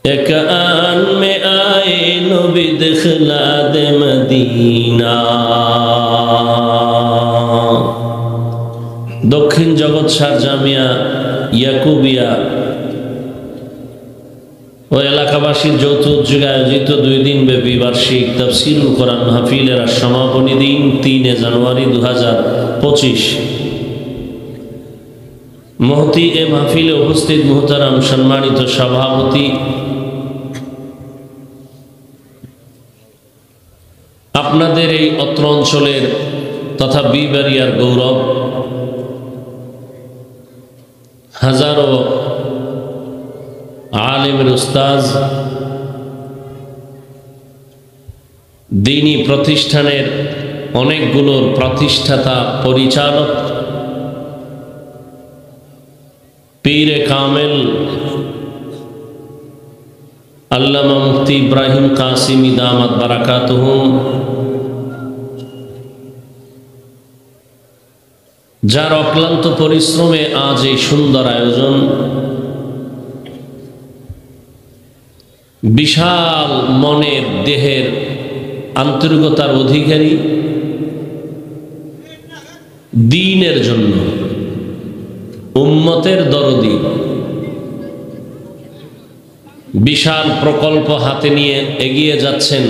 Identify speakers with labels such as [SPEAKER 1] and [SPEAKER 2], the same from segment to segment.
[SPEAKER 1] एक आन में आए नबी दिखला दे मदीना। दक्षिण जगत सार जामिया याकुबिया ও এলাকাবাসীর যৌথ উদ্যোগে আয়োজিত 2 দিন ব্যাপী বার্ষিক তাফসীরুল কোরআন মাহফিলের সমাপনী দিন 3 জানুয়ারি 2025। মহতি এ মাহফিলে উপস্থিত মুহতারাম সম্মানিত সভাপতি, আপনাদের এই অত্র অঞ্চলের তথা বিবাড়িয়ার গৌরব, হাজারো আলেমের উস্তাজ, দ্বীনি প্রতিষ্ঠানের অনেকগুলোর প্রতিষ্ঠাতা পরিচালক, পীরে কামেল আল্লামা মুফতি ইব্রাহিম কাসিমি দামাত বারাকাতুহুম, যার অক্লান্ত পরিশ্রমে আজ এই সুন্দর আয়োজন, বিশাল মনের দেহের আন্তরিকতার অধিকারী, দ্বীনের জন্য উম্মতের দরদি, বিশাল প্রকল্প হাতে নিয়ে এগিয়ে যাচ্ছেন।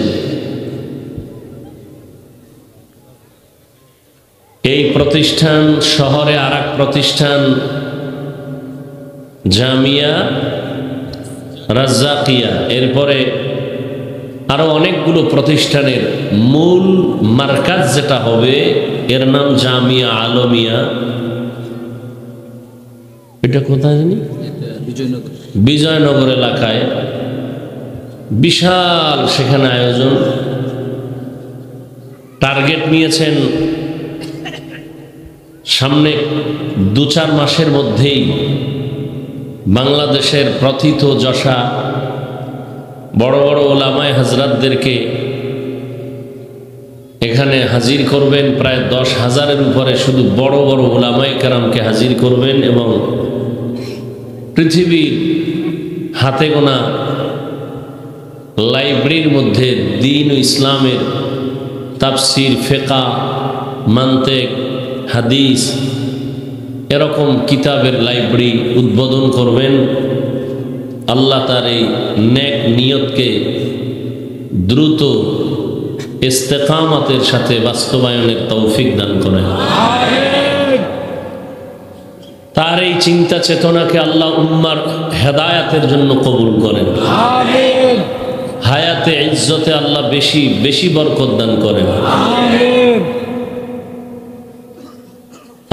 [SPEAKER 1] এই প্রতিষ্ঠান শহরে আরেক প্রতিষ্ঠান জামিয়া রাজ্জাকিয়া, এরপরে আরো অনেকগুলো প্রতিষ্ঠানের মূল মার্কাজ যেটা হবে এর নাম জামিয়া আলমিয়া। এটা কোথায় জানি, বিজয়নগর এলাকায় বিশাল সেখানে আয়োজন। টার্গেট নিয়েছেন সামনে 2-4 মাসের মধ্যেই বাংলাদেশের প্রথিত যশা বড় বড় ওলামায়ে হযরতদেরকে এখানে হাজির করবেন। প্রায় 10,000-এর উপরে শুধু বড় বড় ওলামায়ে কেরামকে হাজির করবেন এবং পৃথিবীর হাতে গোনা লাইব্রেরির মধ্যে দ্বীন ও ইসলামের তাফসীর, ফিকহ, মানতিক, হাদিস এরকম কিতাবের লাইব্রেরি উদ্বোধন করবেন। আল্লাহ তার এই নেক নিয়তকে দ্রুত ইস্তেকামতের সাথে বাস্তবায়নের তৌফিক দান করেন। তার এই চিন্তা চেতনাকে আল্লাহ উম্মার হেদায়াতের জন্য কবুল করেন। হায়াতে ইজ্জতে আল্লাহ বেশি বেশি বরকত দান করেন।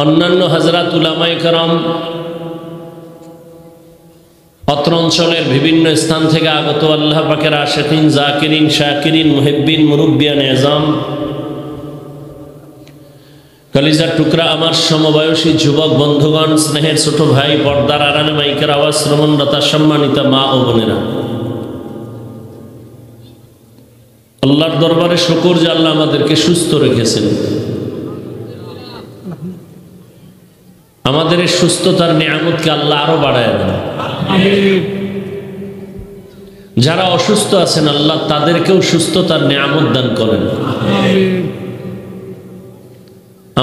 [SPEAKER 1] অন্যান্য হযরত উলামায়ে কেরাম, অত্র অঞ্চলের বিভিন্ন স্থান থেকে আগত আল্লাহ পাকের আশিকিন, জাকিরিন, শাকিরিন, মুহিব্বিন, মুরব্বিয়ান এজাম, কলিজার টুকরা আমার সমবয়সী যুবক বন্ধুগণ, স্নেহের ছোট ভাই, পর্দার আড়ালে মাইকের আওয়াজ শ্রবণরতা সম্মানিতা মা ও বোনেরা, আল্লাহর দরবারে শুকর যে আল্লাহ আমাদেরকে সুস্থ রেখেছেন। আমাদের এই সুস্থতার নিয়ামতকে আল্লাহ আরো বাড়ায় দেন। যারা অসুস্থ আছেন আল্লাহ তাদেরকেও সুস্থতার নিয়ামত দান করেন।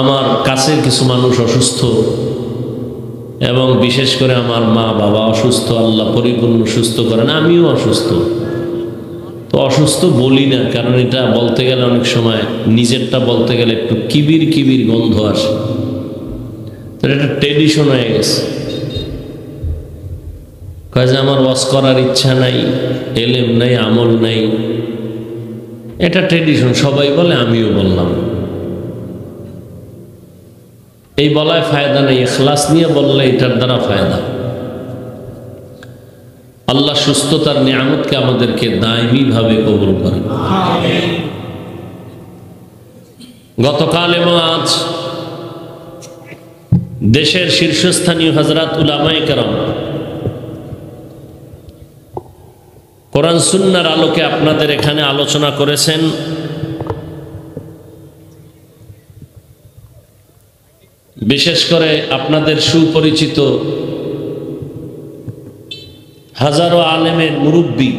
[SPEAKER 1] আমার কাছের কিছু মানুষ অসুস্থ এবং বিশেষ করে আমার মা বাবা অসুস্থ, আল্লাহ পরিপূর্ণ সুস্থ করেন। আমিও অসুস্থ, তো অসুস্থ বলি না, কারণ এটা বলতে গেলে অনেক সময় নিজেরটা বলতে গেলে একটু কিবির কিবির গন্ধ আসে। এটা ট্রেডিশন হয়ে গেছে। কয় যে আমার ওয়াজ করার ইচ্ছা নাই, এলেম নাই, আমল নাই, এটা ট্রেডিশন, সবাই বলে আমিও বললাম। এই বলায় ফায়দা নেই, ইখলাস নিয়ে বললে এটার দ্বারা ফায়দা। আল্লাহ সুস্থতার নিয়ামতকে আমাদেরকে দায়মি ভাবে কবুল করেন। গতকাল এবং আজ দেশের শীর্ষস্থানীয় হযরত উলামায়ে কেরাম কোরআন সুন্নাহর আলোকে আপনাদের এখানে আলোচনা করেছেন। বিশেষ করে আপনাদের সুপরিচিত হাজারো আলেমের মুরব্বী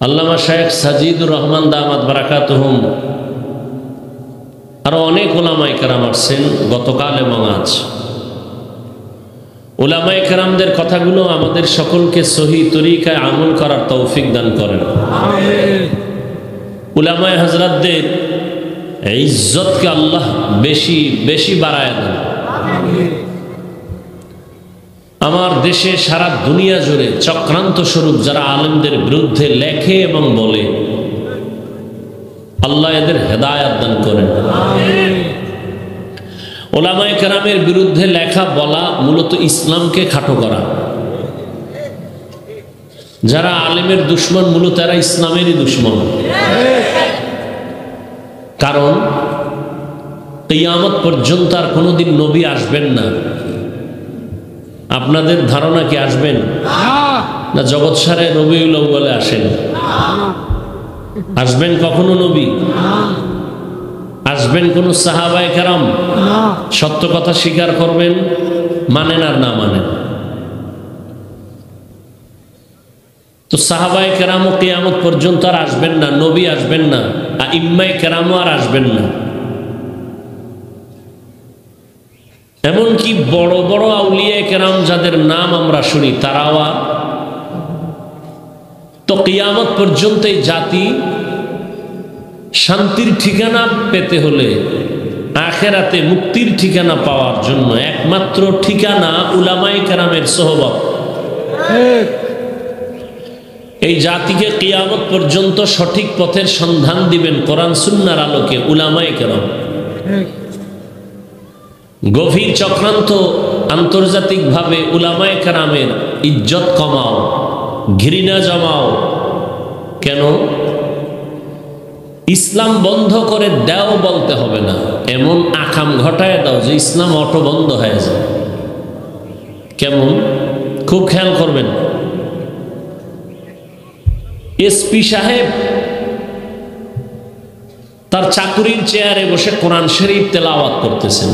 [SPEAKER 1] আল্লামা শায়েখ সাজিদুর রহমান দামাত বারাকাতুহুম, আরো অনেক ওলামায়ে কেরাম আসছেন গতকাল এবং আজ। ওলামায়ে কেরামদের কথাগুলো আমাদের সকলকে সহি তরিকায় আমল করার তৌফিক দান করেন। উলামায়ে হযরতদের ইজ্জতকে আল্লাহ বেশি বেশি বাড়ায় দেন। আমার দেশে সারা দুনিয়া জুড়ে চক্রান্ত স্বরূপ যারা আলেমদের বিরুদ্ধে লেখে এবং বলে, আল্লাহ এদের হেদায়েত দান করেন। ওলামায়ে কেরামের বিরুদ্ধে লেখা বলা মূলত ইসলামকে খাটো করা। যারা আলেমের দুশমন মূলত এরা ইসলামেরই দুশমন। কারণ কিয়ামত পর্যন্ত আর কোনোদিন নবী আসবেন না। আপনাদের ধারণা কি আসবেন না? জগৎ সারে রবিউল আউয়ালে আসেন? আসবেন কখনো নবী? আসবেন কোন সাহাবায়ে কেরাম? সত্য কথা স্বীকার করবেন, মানেন আর না মানেন। তো সাহাবায়ে কেরামও কিয়ামত পর্যন্ত আর আসবেন না, নবী আসবেন না, আইম্মায়ে কেরামও আর আসবেন না। এমনকি বড় বড় আউলিয়া কেরাম যাদের নাম আমরা শুনি তারাও। তো কিয়ামত পর্যন্ত এই জাতি শান্তির ঠিকানা পেতে হলে, আখেরাতে মুক্তির ঠিকানা পাওয়ার জন্য একমাত্র ঠিকানা উলামায়ে কেরামের সোহবত। এই জাতিকে কিয়ামত পর্যন্ত সঠিক পথের সন্ধান দিবেন কোরআন সুন্নাহর আলোকে উলামায়ে কেরাম। গভীর চক্রান্ত আন্তর্জাতিকভাবে উলামায়ে কেরামের ইজ্জত কমাও, ঘৃণা জমাও। কেন? ইসলাম বন্ধ করে দাও বলতে হবে না, এমন আকাম ঘটায় দাও যে ইসলাম অটো বন্ধ হয়ে যায়। কেমন? খুব খেয়াল করবেন। এসপি সাহেব তার চাকুরির চেয়ারে বসে কোরআন শরীফ তেলাওয়াত করতেছেন।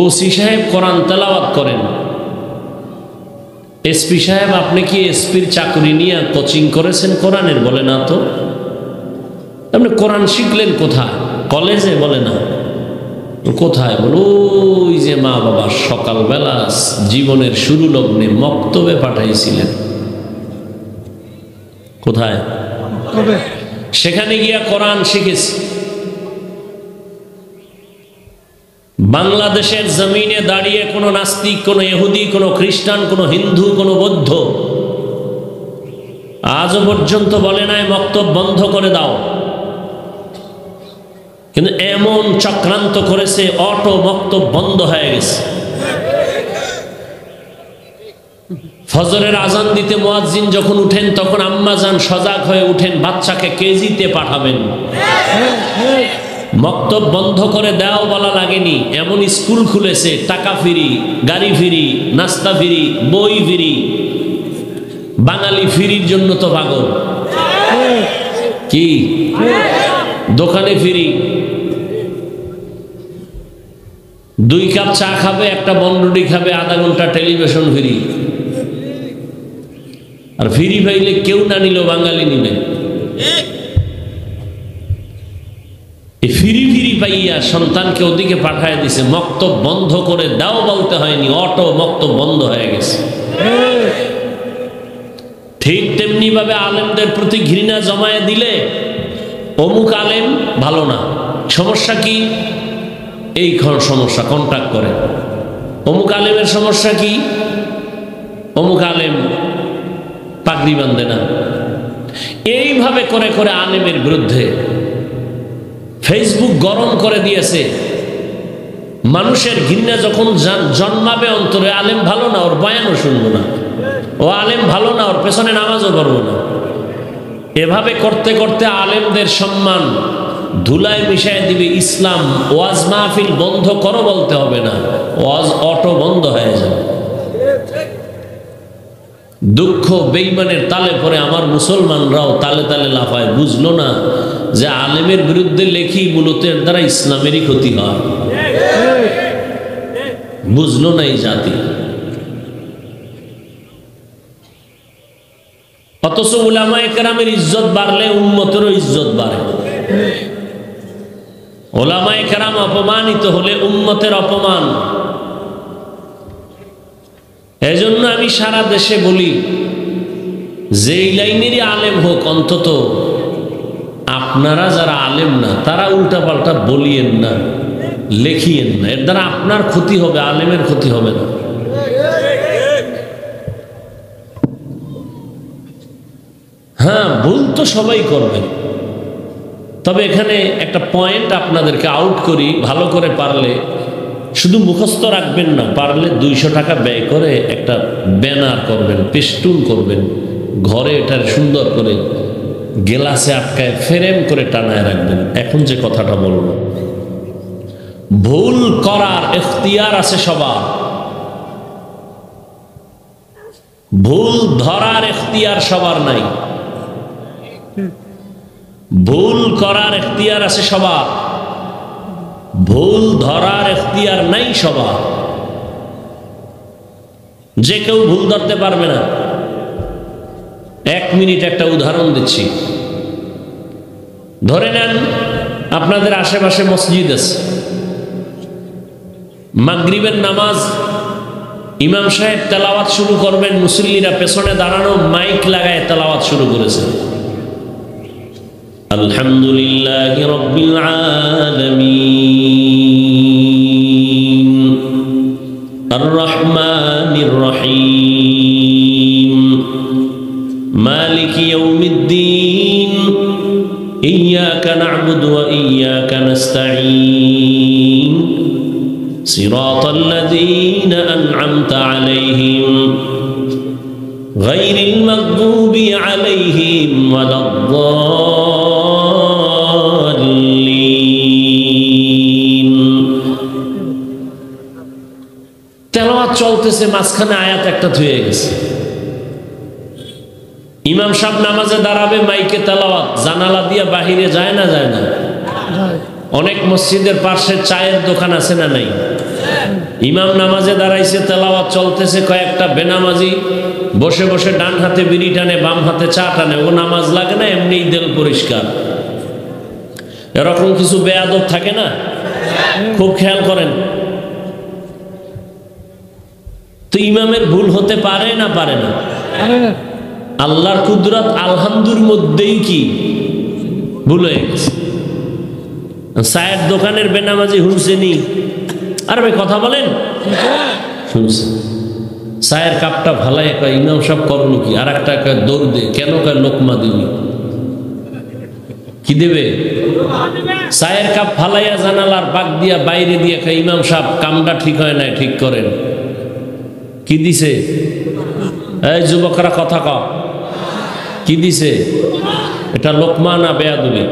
[SPEAKER 1] ওসি সাহেব কোরআন তেলাওয়াত করেন। এসপি সাহেব, আপনি কি এসপির চাকরি নিয়ে কোচিং করেছেন কোরআনের? বলে না তো। আপনি কোরআন শিখলেন কোথায়? কলেজে? বলে না। কোথায়? বল ওই যে মা বাবা সকালবেলা জীবনের শুরু লগ্নে মক্তবে পাঠাইছিলেন। কোথায়? সেখানে গিয়া কোরআন শিখেছি। বাংলাদেশের জমিনে দাঁড়িয়ে কোনো নাস্তিক, কোনো ইহুদি, কোনো খ্রিস্টান, কোনো হিন্দু, কোনো বৌদ্ধ আজও পর্যন্ত বলে নাই মক্তব বন্ধ করে দাও। কিন্তু এমন চক্রান্ত করেছে অটো মক্তব বন্ধ হয়ে গেছে। ফজরের আজান দিতে মুয়াজ্জিন যখন উঠেন তখন আম্মা জান সজাগ হয়ে উঠেন, বাচ্চাকে কেজিতে পাঠাবেন। মক্তব বন্ধ করে দাও বলা লাগেনি, এমন স্কুল খুলেছে, টাকা ফ্রি, গাড়ি ফ্রি, নাস্তা ফ্রি, বই ফ্রি। বাঙালি ফ্রির জন্য তো পাগল। কি দোকানে ফ্রি, 2 কাপ চা খাবে, একটা বনরুটি খাবে, আধা ঘন্টা টেলিভিশন ফ্রি। আর ফ্রি পাইলে কেউ না নিল বাঙালি নিবে। ফিরি ফিরি পাইয়া সন্তানকে ওদিকে পাঠায় দিছে। মক্তব বন্ধ করে দাও বলতে হয়নি, অটো মক্তব বন্ধ হয়ে গেছে। ঠিক তেমনি ভাবে আলেমদের প্রতি ঘৃণা জমায়ে দিলে অমুক আলেম ভালো না। সমস্যা কি? এই সমস্যা, কন্টাক্ট করে। অমুক আলেমের সমস্যা কি? অমুক আলেম পাগড়ি বাঁধে না। এইভাবে করে করে আলেমের বিরুদ্ধে ফেসবুক গরম করে দিয়েছে। মানুষের ঘৃণা যখন জন্মাবে অন্তরে, আলেম ভালো না, ওর বয়ানও শুনবো না। ও আলেম ভালো না, ওর পেছনে নামাজও করবো না। এভাবে করতে করতে আলেমদের সম্মান ধুলায় মিশায় দিবে ইসলাম। ওয়াজ মাহফিল বন্ধ করো বলতে হবে না, ওয়াজ অটো বন্ধ হয়ে যাবে। দুঃখ বেঈমানের তালে পরে আমার মুসলমানরাও তালে তালে লাফায়। বুঝলো না যে আলেমের বিরুদ্ধে লেখি মূলত এর দ্বারা ইসলামেরই ক্ষতি হয়। বুঝলো না এই জাতি। অথচ উলামায়ে কেরামের ইজ্জত বাড়লে উম্মতেরও ইজ্জত বাড়ে। উলামায়ে কেরাম অপমানিত হলে উম্মতের অপমান। এজন্য আমি সারা দেশে বলি, যেই লাইনেরই আলেম হোক, অন্তত আপনারা যারা আলেম না তারা উল্টাপাল্টা বলিয়েন না, লেখিয়েন না। এর দ্বারা আপনার ক্ষতি হবে, আলেমের ক্ষতি হবে না। হ্যাঁ, ভুল তো সবাই করবে, তবে এখানে একটা পয়েন্ট আপনাদেরকে আউট করি। ভালো করে পারলে, শুধু মুখস্থ রাখবেন না, পারলে 200 টাকা ব্যয় করে একটা ব্যানার করবেন, পেস্টুন করবেন, ঘরে এটার সুন্দর করে গেলাসে আটকায় ফ্রেম করে টানায় রাখবেন। এখন যে কথাটা বলব, ভুল করার এখতিয়ার আছে সবার, ভুল ধরার এখতিয়ার সবার নাই। ভুল করার এখতিয়ার আছে সবার, ভুল ধরার এখতিয়ার নাই সবার। যে কেউ ভুল ধরতে পারবে না। 1 মিনিট একটা উদাহরণ দিচ্ছি। ধরে নেন আপনাদের আশেপাশে মসজিদ আছে, মাগরিবের নামাজ, ইমাম সাহেব তেলাওয়াত শুরু করবেন, মুসল্লিরা পেছনে দাঁড়ানো মাইক লাগায় তেলাওয়াত শুরু করেছে। আলহামদুলিল্লাহি রাব্বিল আলামিন আর রহমানির রহিম মালিকি ইয়াউমিদ্দিন ইয়্যাকা না'বুদু ওয়া ইয়্যাকা নাস্তাঈন সিরাতাল লাযীনা আন'আমতা আলাইহিম গায়রিল মাগদুবি আলাইহিম ওয়ালাদ-দাল্লিন। তেলাওয়াত চলতেছে, মাঝখানে আয়াত একটা থুয়ে গেছে। ইমাম সাহেব নামাজে দাঁড়াবে, মাইকে তেলাওয়াত, জানালা দিয়ে বাহিরে যায় না? যায় না? অনেক মসজিদের পাশে চায়ের দোকান আছে না নাই? ইমাম নামাজে দাঁড়াইছে, তেলাওয়াত চলতেছে, কয়েকটা বেনামাজি বসে বসে ডান হাতে বিড়ি টানে, বাম হাতে চা টানে। ও নামাজ লাগে না, এমনি দিল পরিষ্কার। এরকম কিছু বেয়াদব থাকে না? খুব খেয়াল করেন তো। ইমামের ভুল হতে পারে না? পারে না? আল্লাহর কুদরত আলহামদুর মধ্যেই কি ভুল হয়ে গেছে। চায়ের দোকানের বেনামাজি শুনছেনি? আর ভাই কথা বলেন, শুনছে। চায়ের কাপটা ভালাই কয় ইমাম সব করলো কি? আর একটা দৌড় দে, কেন কয় লোকমা দিবি। কি দেবে? চায়ের কাপ ফালাইয়া জানালার বাগ দিয়া বাইরে দিয়ে কয় ইমাম সাহেব কামটা ঠিক হয় নাই, ঠিক করেন। কি দিছে? এই যুবকরা কথা ক, কি দিছে? এটা লোকমা না বেয়াদবি?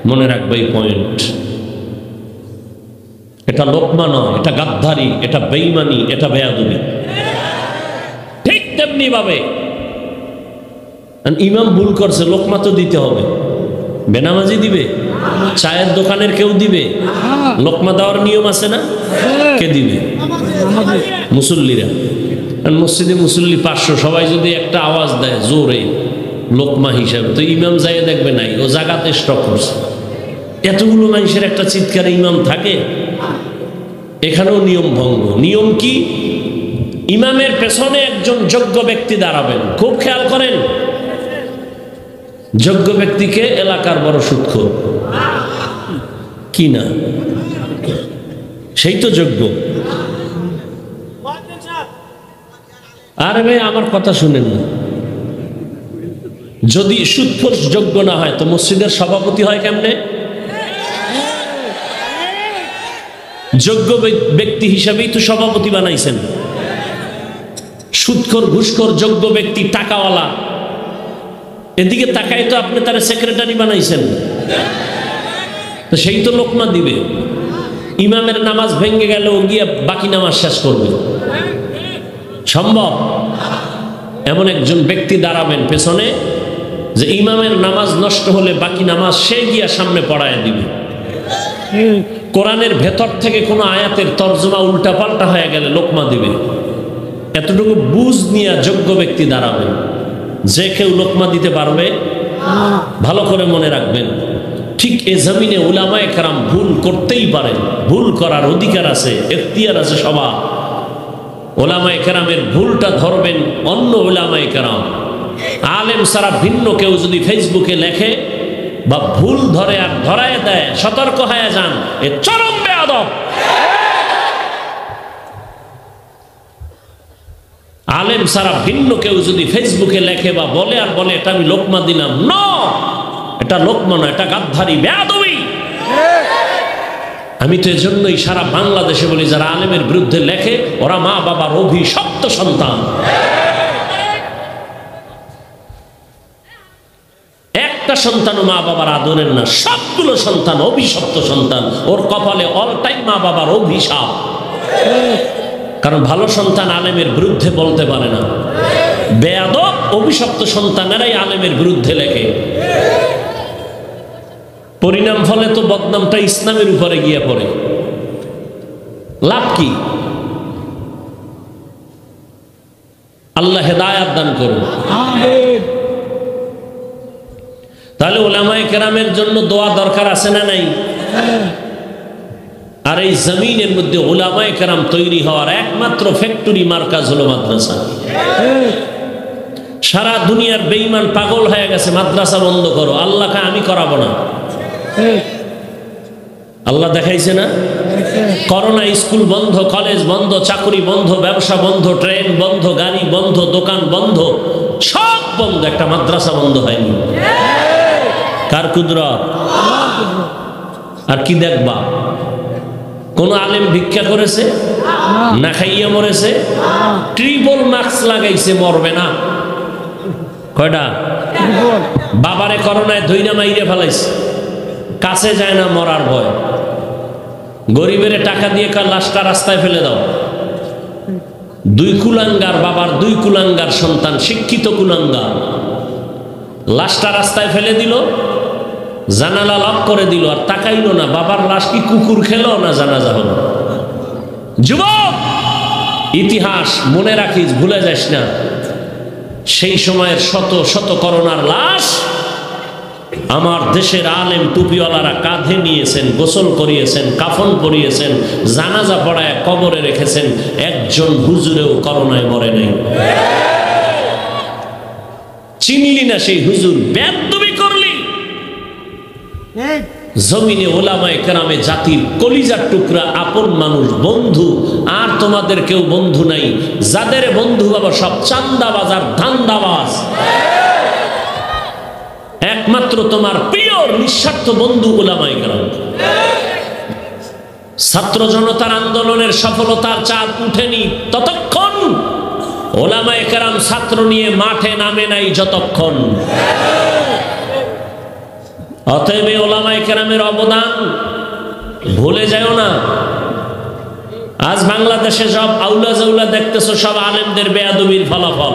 [SPEAKER 1] মনে রাখবে এই পয়েন্ট। এটা লোকমা নয়, এটা গাদ্দারি, এটা বেঈমানি, এটা বেয়াদবি। ঠিক তেমনি ভাবে ইমাম ভুল করছে, লোকমা তো দিতে হবে। বেনামাজি দিবে? চায়ের দোকানের কেউ দিবে? লোকমা দেওয়ার নিয়ম আছে না? কে দিবে? মুসল্লিরা। মসজিদে মুসল্লি 500, সবাই যদি একটা আওয়াজ দেয় জোরে লোকমা হিসাবে, তো ইমাম যাই দেখবে নাই, ও জায়গাতে স্টক করছে। এতগুলো মানুষের একটা চিৎকারে ইমাম থাকে? এখানেও নিয়ম ভঙ্গ। নিয়ম কি? ইমামের পেছনে একজন যোগ্য ব্যক্তি দাঁড়াবেন। খুব খেয়াল করেন, যোগ্য ব্যক্তিকে এলাকার বড় সুদখোর কি না? সেই তো যোগ্য। আরে ভাই আমার কথা শুনেন না, যদি সুদখোর যোগ্য না হয় তো মসজিদের সভাপতি হয় কেমনে? যোগ্য ব্যক্তি হিসাবেই তো সভাপতি বানাইছেন। সুদখোর ঘুষখোর যোগ্য ব্যক্তি, টাকাওয়ালা, এদিকে তাকাই তো আপনি তার সেক্রেটারি বানাইছেন, তো সেই তো লোকমা দিবে। ইমামের নামাজ ভেঙে গেল, ও গিয়ে বাকি নামাজ শেষ করবে সম্ভব? এমন একজন ব্যক্তি দাঁড়াবেন পেছনে, যে ইমামের নামাজ নষ্ট হলে বাকি নামাজ সে গিয়া সামনে পড়ায় দিবে। কোরআনের ভেতর থেকে কোনো আয়াতের তর্জমা উল্টাপাল্টা হয়ে গেলে লোকমা দিবে, এতটুকু বুঝ নিয়ে যোগ্য ব্যক্তি দাঁড়াবেন। যে কেউ লোকমা দিতে পারবে, ভালো করে মনে রাখবেন। ঠিক এ জমিনে উলামায়ে কেরাম ভুল করতেই পারেন, ভুল করার অধিকার আছে, এখতিয়ার আছে সবার। উলামায়ে কেরামের ভুলটা ধরবেন অন্য উলামায়ে কেরাম। আলেম ছাড়া ভিন্ন কেউ যদি ফেসবুকে লেখে বা ভুল ধরে আর ধরায় দেয়, সতর্ক হয়ে যান, এ চরম বেয়াদব। আলেম ছাড়া ভিন্ন কেউ যদি ফেসবুকে লেখে বা বলে আর বলে এটা আমি লোকমা দিলাম, না, এটা লোকমা না, এটা গাদ্দারি, বেয়াদবি। আমি তো এজন্যই সারা বাংলাদেশে বলি, যারা আলেমের বিরুদ্ধে লেখে ওরা মা বাবার অভিশপ্ত সন্তান। একটা সন্তানও মা বাবার আদরের না, সবগুলো সন্তান অভিশপ্ত সন্তান। ওর কপালে অল টাইম মা বাবার অভিশাপ। কারণ ভালো সন্তান আলেমের বিরুদ্ধে বলতে পারে না, বেয়াদব অভিশপ্ত সন্তানেরাই আলেমের বিরুদ্ধে লেখে। পরিণাম ফলে তো বদনামটা ইসলামের উপরে গিয়ে পড়ে। লাভ কি? আল্লাহ হেদায়াত দান করুন। তাহলে উলামায়ে কেরামের জন্য দোয়া দরকার আছে না নাই? আর এই জমিনের মধ্যে উলামায়ে কেরাম তৈরি হওয়ার একমাত্র ফ্যাক্টরি মার্কাজ হলো মাদ্রাসা। সারা দুনিয়ার বেঈমান পাগল হয়ে গেছে, মাদ্রাসা বন্ধ করো। আল্লাহকে আমি করাবো না। আল্লাহ দেখাইছে না? করোনা স্কুল বন্ধ, কলেজ বন্ধ, চাকরি বন্ধ, ব্যবসা বন্ধ, ট্রেন বন্ধ, গাড়ি বন্ধ, দোকান বন্ধ, সব বন্ধ, একটা মাদ্রাসা বন্ধ হয়নি। কার কুদরত? আর কি দেখবা? কোন আলেম ভিক্ষা করেছে? না খাইয়া মরেছে? ট্রিপল মাস্ক লাগাইছে, মরবে না। কয়টা? বাবারে করোনায় ধইরা মাইরে ফেলাইছে, কাছে যায় না, মরার ভয়। গরিবের টাকা দিয়ে লাশটা রাস্তায় ফেলে দাও। দুই কুলাঙ্গার বাবার, দুই কুলাঙ্গার সন্তান, শিক্ষিত কুলাঙ্গার, লাশটা রাস্তায় ফেলে দিল, জানালা লক করে দিল, আর তাকাইল না। বাবার লাশ কি কুকুর খেলো না জানাজা হলো? যুবক, ইতিহাস মনে রাখিস, ভুলে যাস না। সেই সময়ের শত শত করোনার লাশ আমার দেশের আলেম টুপিওয়ালারা কাঁধে নিয়েছেন, গোসল করিয়েছেন, কাফন পরিয়েছেন, জানাজা পড়ায় কবরে রেখেছেন। একজন হুজুরেও করোনায় মরে নাই। চিনলি না সেই হুজুর? বেয়াদবি করলি। জমিনে উলামায়ে কেরামে জাতির কলিজার টুকরা, আপন মানুষ, বন্ধু। আর তোমাদের কেউ বন্ধু নাই। যাদের বন্ধু বাবা সব চান্দাবাজ আর ধান্দাবাজ। একমাত্র তোমার প্রিয় নিঃস্বার্থ বন্ধু উলামায়ে কেরাম। ছাত্র জনতার আন্দোলনের সফলতার চাঁদ উঠেনি ততক্ষণ, উলামায়ে কেরাম ছাত্র নিয়ে মাঠে নামে নাই যতক্ষণ। অতএব উলামায়ে কেরামের অবদান ভুলে যাও না। আজ বাংলাদেশে সব আউলা জাউলা দেখতেছো, সব আলেমদের বেয়াদবির ফলাফল।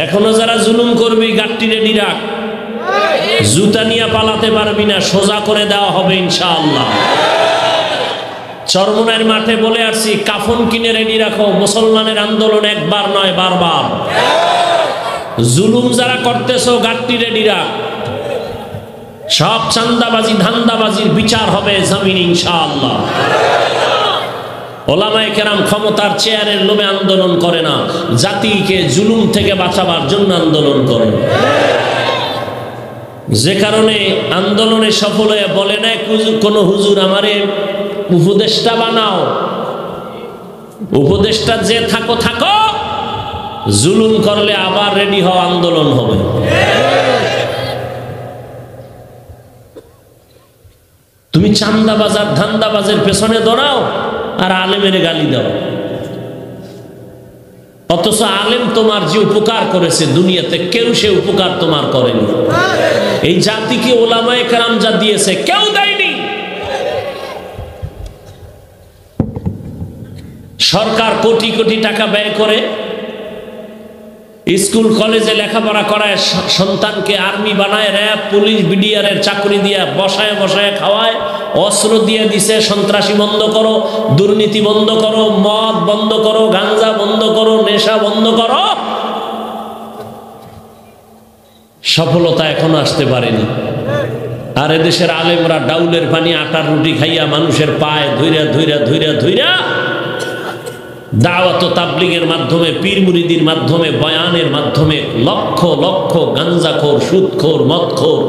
[SPEAKER 1] এখনো যারা জুলুম করবি গাট্টি রেডি রাখ, জুতা নিয়ে পালাতে পারবি না, সোজা করে দেওয়া হবে ইনশাআল্লাহ। চরমনাইয়ের মাঠে বলে আসছি, কাফন কিনে রেডি রাখো। মুসলমানের আন্দোলন একবার নয়, বারবার। জুলুম যারা করতেছো গাট্টি রেডি রাখ। সব চান্দাবাজি ধান্দাবাজির বিচার হবে জমিন ইনশাআল্লাহ। উলামায়ে কেরাম ক্ষমতার চেয়ারের লোভে আন্দোলন করে না, জাতিকে জুলুম থেকে বাঁচাবার জন্য আন্দোলন করে। যে কারণে আন্দোলনে সফল হয়ে বলে না কোন হুজুর আমারে উপদেষ্টা বানাও। উপদেষ্টা যে থাকো থাকো, জুলুম করলে আবার রেডি হওয়া, আন্দোলন হবে। তুমি চান্দাবাজার ধান্দাবাজের পেছনে দৌড়াও আর আলেমের গালি দাও। অথচ আলেম তোমার যে উপকার করেছে দুনিয়াতে, কেউ সে উপকার তোমার করেনি। এই জাতিকে উলামায়ে কেরাম যা দিয়েছে কেউ দেয়নি। সরকার কোটি কোটি টাকা ব্যয় করে স্কুল কলেজে লেখাপড়া করায় সন্তানকে আর্মি বানায়, র্যাব পুলিশ বিডিআরের চাকরি দিয়ে বসায় বসায় খাওয়ায়, অস্ত্র দিয়ে দিছে সন্ত্রাসী বন্ধ করো, দুর্নীতি বন্ধ করো, মদ বন্ধ করো, গাঞ্জা বন্ধ করো, নেশা বন্ধ করো। সফলতা এখনো আসতে পারেনি। আর এদেশের আলেমরা ডাউলের পানি আটার রুটি খাইয়া মানুষের পায়ে ধইরা ধইরা ধইরা ধইরা দাওয়াত ও তাবলীগের মাধ্যমে, পীর মুরিদির মাধ্যমে, বয়ানের মাধ্যমে লক্ষ লক্ষ গাঞ্জাখোর, সুদখোর, মদখোর,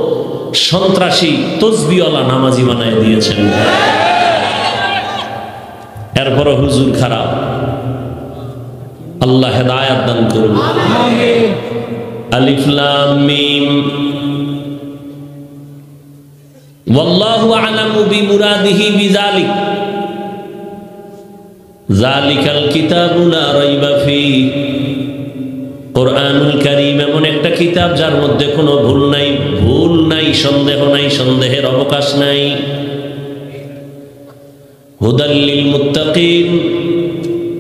[SPEAKER 1] সন্ত্রাসী, তসবিওয়ালা নামাজি বানায় দিয়েছেন। এরপরও হুজুর খারাপ। আল্লাহ হেদায়েত দান করুন। আলিফ লাম মিম। ওয়াল্লাহু আ'লামু বিমুরাদিহি বিযালিক। যালিকাল কিতাবু লা রাইবা ফীহি। কোরআনুল কারীম এমন একটা কিতাব যার মধ্যে কোনো ভুল নাই, সন্দেহ নাই, সন্দেহের অবকাশ নাই। হুদাল লিল মুত্তাকিন।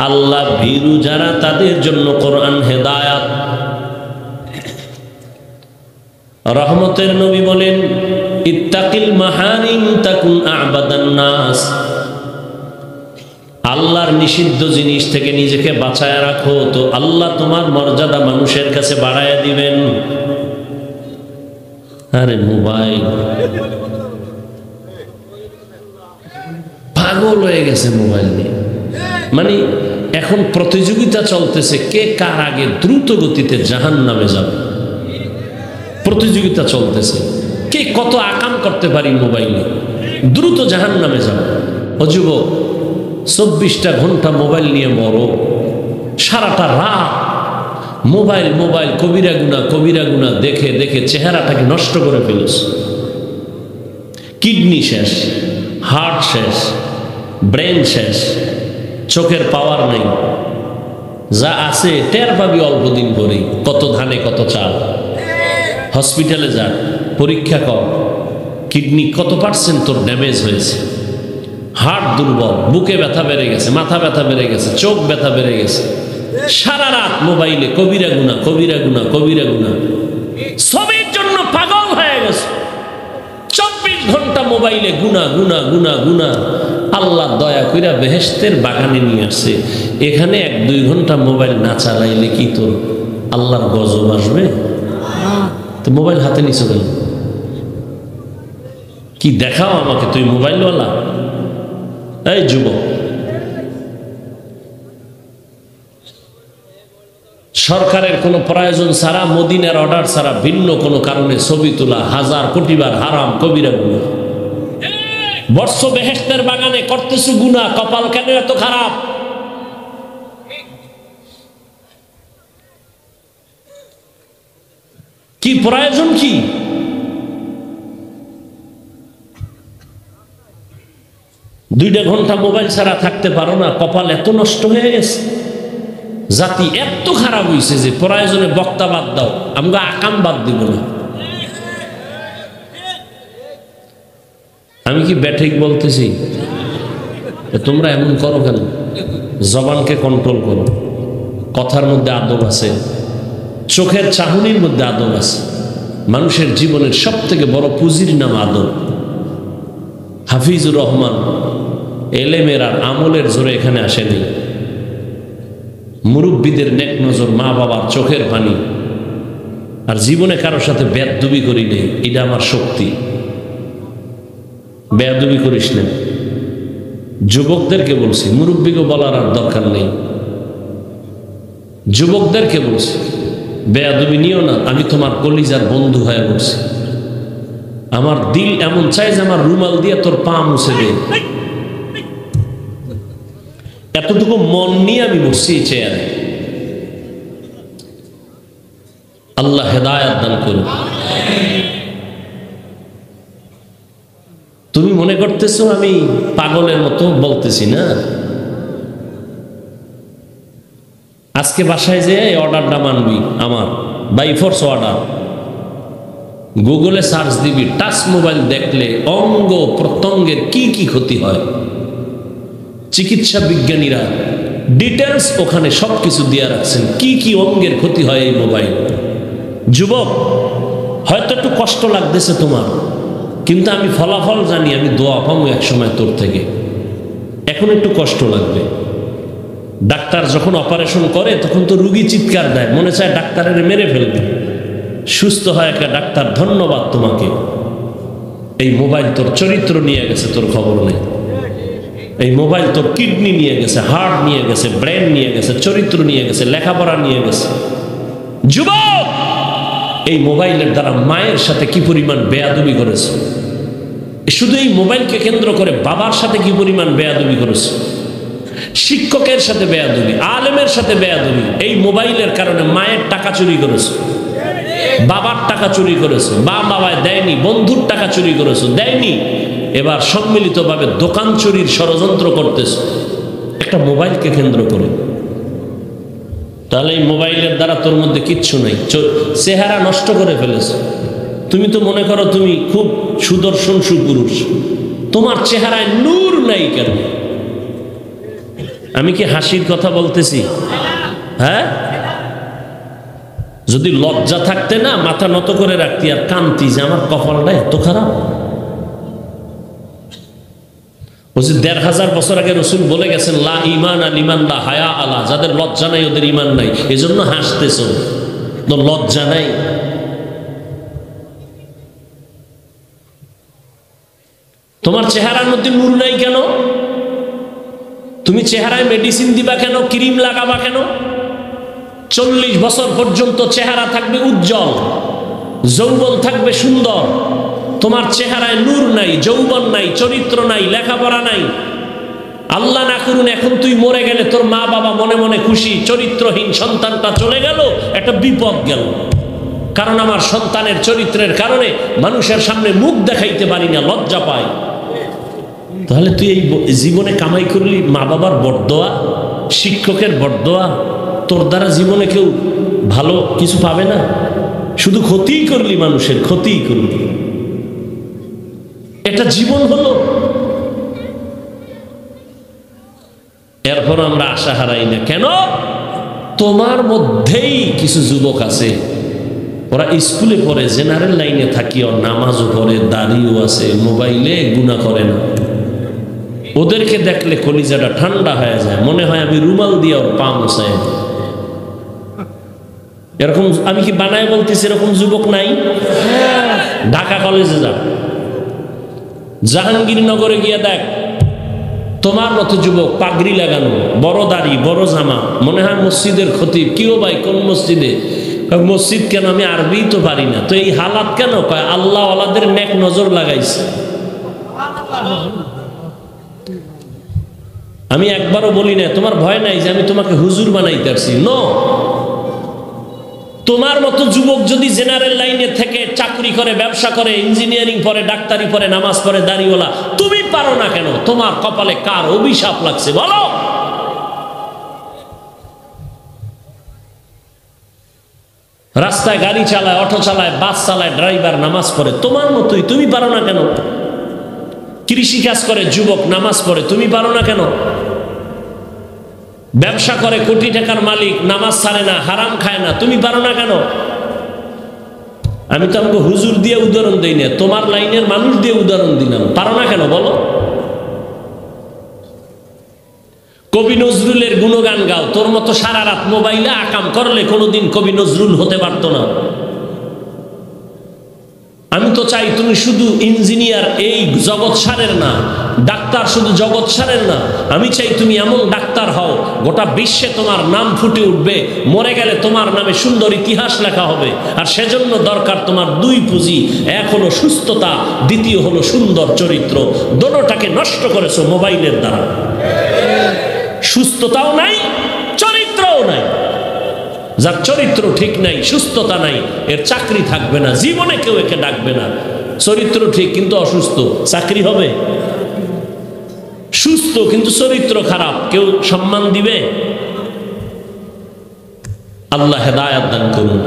[SPEAKER 1] আল্লাহ ভীরু যারা তাদের জন্য কোরআন হেদায়াত। রহমতের নবী বলেন, ইত্তাকিল মাহারিম তাকুন আ'বাদান নাস। আল্লাহর নিষিদ্ধ জিনিস থেকে নিজেকে বাঁচায় রাখো, তো আল্লাহ তোমার মর্যাদা মানুষের কাছে বাড়ায় দিবেন। আরে মোবাইল, পাগল হয়ে গেছে মোবাইল নিয়ে। মানে এখন প্রতিযোগিতা চলতেছে কে কার আগে দ্রুত গতিতে জাহান্নামে যাবে। প্রতিযোগিতা চলতেছে কে কত আকাম করতে পারি মোবাইলে, দ্রুত জাহান্নামে যাবে। ও যুবক, 24টা ঘন্টা মোবাইল নিয়ে মরো, সারাটা রাত মোবাইল মোবাইল, কবিরা গুনাহ দেখে দেখে চেহারাটাকে নষ্ট করে ফেলছ। কিডনি শেষ, হার্ট শেষ, ব্রেন শেষ, চোখের পাওয়ার নেই। যা আছে টের পাবি অল্প দিন পরেই। কত ধানে কত চাল। হসপিটালে যা, পরীক্ষা কর, কিডনি কত পার্সেন্ট তোর ড্যামেজ হয়েছে, হার্ট দুর্বল, বুকে ব্যথা বেড়ে গেছে, মাথা ব্যথা বেড়ে গেছে, চোখ ব্যথা বেড়ে গেছে। সারা রাত মোবাইলে কবিরা গুনাহ সবের জন্য পাগল হয়ে গেছে। 24 ঘন্টা মোবাইলে গুনাহ। আল্লাহ দয়া কইরা বেহেশতের বাগানে নিয়ে আসছে। এখানে 1-2 ঘন্টা মোবাইল না চালাইলে কি তোর আল্লাহর গজব আসবে? তো মোবাইল হাতে নিছো কেন? কি দেখাও আমাকে, তুই মোবাইলওয়ালা? এই যুবক, সরকারের কোনো প্রয়োজন ছাড়া, মদিনার অর্ডার ছাড়া ভিন্ন কোনো কারণে ছবি তোলা 1000 কোটিবার হারাম, কবিরা গুনাহ। বর্ষ বেহেশতের বাগানে করতেছো গুনাহ, কপাল কেন এত খারাপ? কি প্রয়োজন কি? দুইটা ঘন্টা মোবাইল ছাড়া থাকতে পারো না? কপাল এত নষ্ট হয়ে গেছে, জাতি এত খারাপ হয়েছে যে প্রয়োজনে বক্তা বাদ দাও, আমরা আকাম বাদ দিব না। আমি কি ব্যাঠিক বলতেছি? তোমরা এমন করো কেন? জবানকে কন্ট্রোল করো। কথার মধ্যে আদব আছে, চোখের চাহনির মধ্যে আদব আছে। মানুষের জীবনের সব থেকে বড় পুঁজির নাম আদব। হাফিজুর রহমান এলেমের আর আমলের জোরে এখানে আসেনি। মুরব্বীদের নেক নজর, মা বাবার চোখের পানি, আর জীবনে কারোর সাথে বেয়াদবি করি নেই। এটা আমার শক্তি। বেয়াদবি করিস না। যুবকদেরকে বলছি, মুরব্বীকে বলার আর দরকার নেই। যুবকদেরকে বলছি, বেয়াদবি নিও না। আমি তোমার কলিজার বন্ধু হয়ে বলছি। আমার দিল এমন চাই যে আমার রুমাল দিয়ে তোর পা মুছে দে। এতটুকু মন নিয়ে আমি বসছি এই চেয়ারে। আল্লাহ হেদায়েত দান করুন। তুমি মনে করতেছো আমি পাগলের মতো বলতেছি না? আজকে বাসায় যে এই অর্ডারটা মানবি, আমার বাই ফোর্স অর্ডার। গুগলে সার্চ দিবি, টাচ মোবাইল দেখলে অঙ্গ প্রত্যঙ্গের কি কি ক্ষতি হয়। চিকিৎসা বিজ্ঞানীরা ডিটেলস ওখানে সবকিছু দিয়ে রাখছেন, কি কি অঙ্গের ক্ষতি হয় এই মোবাইল। যুবক, হয়তো একটু কষ্ট লাগতেছে তোমার, কিন্তু আমি ফলাফল জানি, আমি দোয়া পাবো এক সময় তোর থেকে। এখন একটু কষ্ট লাগবে। ডাক্তার যখন অপারেশন করে তখন তো রুগী চিৎকার দেয়, মনে চায় ডাক্তারের মেরে ফেলবে। সুস্থ হয় একটা ডাক্তার, ধন্যবাদ তোমাকে। এই মোবাইল তোর চরিত্র নিয়ে গেছে, তোর খবর নেই। এই মোবাইল তোর কিডনি নিয়ে গেছে, হার্ট নিয়ে গেছে, ব্রেন নিয়ে গেছে, চরিত্র নিয়ে গেছে, লেখাপড়া নিয়ে গেছে। যুবক, এই মোবাইলের দ্বারা মায়ের সাথে কি পরিমাণ বেয়াদবি করেছে, শুধু এই মোবাইলকে কেন্দ্র করে বাবার সাথে কি পরিমাণ বেয়াদবি করেছে, শিক্ষকের সাথে বেয়াদবি, আলেমের সাথে বেয়াদবি। এই মোবাইলের কারণে মায়ের টাকা চুরি করেছে, বাবার টাকা চুরি করেছে, বাবায় দেয়নি, বন্ধুর টাকা চুরি করেছে, দেয়নি, এবার সম্মিলিতভাবে দোকান চুরির ষড়যন্ত্র করতেছে একটা মোবাইলকে কেন্দ্র করে। তাহলে এই মোবাইলের দ্বারা তোর মধ্যে কিচ্ছু নেই, চেহারা নষ্ট করে ফেলেছে। তুমি তো মনে করো তুমি খুব সুদর্শন সুপুরুষ, তোমার চেহারায় নূর নাই কেন? আমি কি হাসির কথা বলতেছি? হ্যাঁ, যদি লজ্জা থাকতে না মাথা নত করে রাখতি আর কান্তি যে আমার কপালটা এত খারাপ। ১৫০০ বছর আগে রসুল বলে গেছেন, লা ইমান আল ইমান লা হায়া আলা, যাদের লজ্জা নাই ওদের ইমান নাই। এজন্য হাসতেছ, তো লজ্জা নাই। তোমার চেহারার মধ্যে নূর নাই কেন? তুমি চেহারায় মেডিসিন দিবা কেন, ক্রিম লাগাবা কেন? ৪০ বছর পর্যন্ত চেহারা থাকবে উজ্জ্বল, যৌবন থাকবে সুন্দর। তোমার চেহারায় নূর নাই, যৌবন নাই, চরিত্র নাই, লেখাপড়া নাই। আল্লাহ না করুন এখন তুই মরে গেলে তোর মা বাবা মনে মনে খুশি, চরিত্রহীন সন্তানটা চলে গেল, একটা বিপদ গেল। কারণ আমার সন্তানের চরিত্রের কারণে মানুষের সামনে মুখ দেখাইতে পারি না, লজ্জা পাই। তাহলে তুই এই জীবনে কামাই করলি মা বাবার বরদোয়া, শিক্ষকের বরদোয়া, তোর দ্বারা জীবনে কেউ ভালো কিছু পাবে না, শুধু ক্ষতিই করলি, মানুষের ক্ষতিই করলি। এটা জীবন হলো। এরপর আমরা আশা হারাই না কেন? তোমার মধ্যেই কিছু যুবক আছে, ওরা স্কুলে পড়ে, জেনারেল লাইনে থাকিও, নামাজও পড়ে, দাড়িও আছে, মোবাইলে গুনাহ করে না। ওদেরকে দেখলে কলিজাটা ঠান্ডা হয়ে যায়, মনে হয় আমি রুমাল দিয়ে ওর পা মোছাই। এরকম আমি কি বানায় বলতেছি, এরকম যুবক নাই? ঢাকা কলেজে যা, জাহাঙ্গীরনগরে গিয়ে দেখ, তোমার মতো যুবক, পাগড়ি লাগানো, বড় দাড়ি, বড় জামা, মনে হয় মসজিদের খতিব। কিও ভাই, কোন মসজিদে? মসজিদ কেন? আমি আরবি তো পারি না। তো এই হালাত কেন? কয় আল্লাহ ওয়ালাদের নেক নজর লাগাইছে। আমি একবারও বলি না তোমার ভয় নাই যে আমি তোমাকে হুজুর বানাইতে আসছি। নো, তোমার মতো যুবক যদি জেনারেল লাইনে থেকে চাকরি করে, ব্যবসা করে, ইঞ্জিনিয়ারিং পড়ে, ডাক্তারি পড়ে, নামাজ পড়ে, দাড়িওয়ালা, তুমি পারো না কেন? তোমার কপালে কার অভিশাপ লাগছে বলো? রাস্তায় গাড়ি চালায়, অটো চালায়, বাস চালায়, ড্রাইভার, নামাজ পড়ে, তোমার মতোই, তুমি পারো না কেন? কৃষি কাজ করে যুবক, নামাজ পড়ে, তুমি পারো না কেন? ব্যবসা করে, কোটি টাকার মালিক, নামাজ ছাড়ে না, হারাম খায় না, তুমি পারো না কেন? আমি তো আমাকে হুজুর দিয়ে উদাহরণ দিই না, তোমার লাইনের মানুষ দিয়ে উদাহরণ দিলাম। পারো না কেন বলো? কবি নজরুলের গুণগান গাও, তোর মতো সারা রাত মোবাইলে আকাম করলে কোনোদিন কবি নজরুল হতে পারতো না। আমি তো চাই তুমি শুধু ইঞ্জিনিয়ার এই জগৎ সারের না, ডাক্তার শুধু জগৎ সারের না, আমি চাই তুমি এমন ডাক্তার হও গোটা বিশ্বে তোমার নাম ফুটে উঠবে, মরে গেলে তোমার নামে সুন্দর ইতিহাস লেখা হবে। আর সেজন্য দরকার তোমার দুই পুঁজি, এক হলো সুস্থতা, দ্বিতীয় হলো সুন্দর চরিত্র। দোনোটাকে নষ্ট করেছো মোবাইলের দ্বারা। সুস্থতাও নাই, চরিত্রও নাই। যার চরিত্র ঠিক নাই, সুস্থতা নাই, এর চাকরি থাকবে না, জীবনে কেউ একে ডাকবে না। চরিত্র ঠিক কিন্তু অসুস্থ, চাকরি হবে? সুস্থ কিন্তু চরিত্র খারাপ, কেউ সম্মান দিবে? আল্লাহ হেদায়েত দান করুন।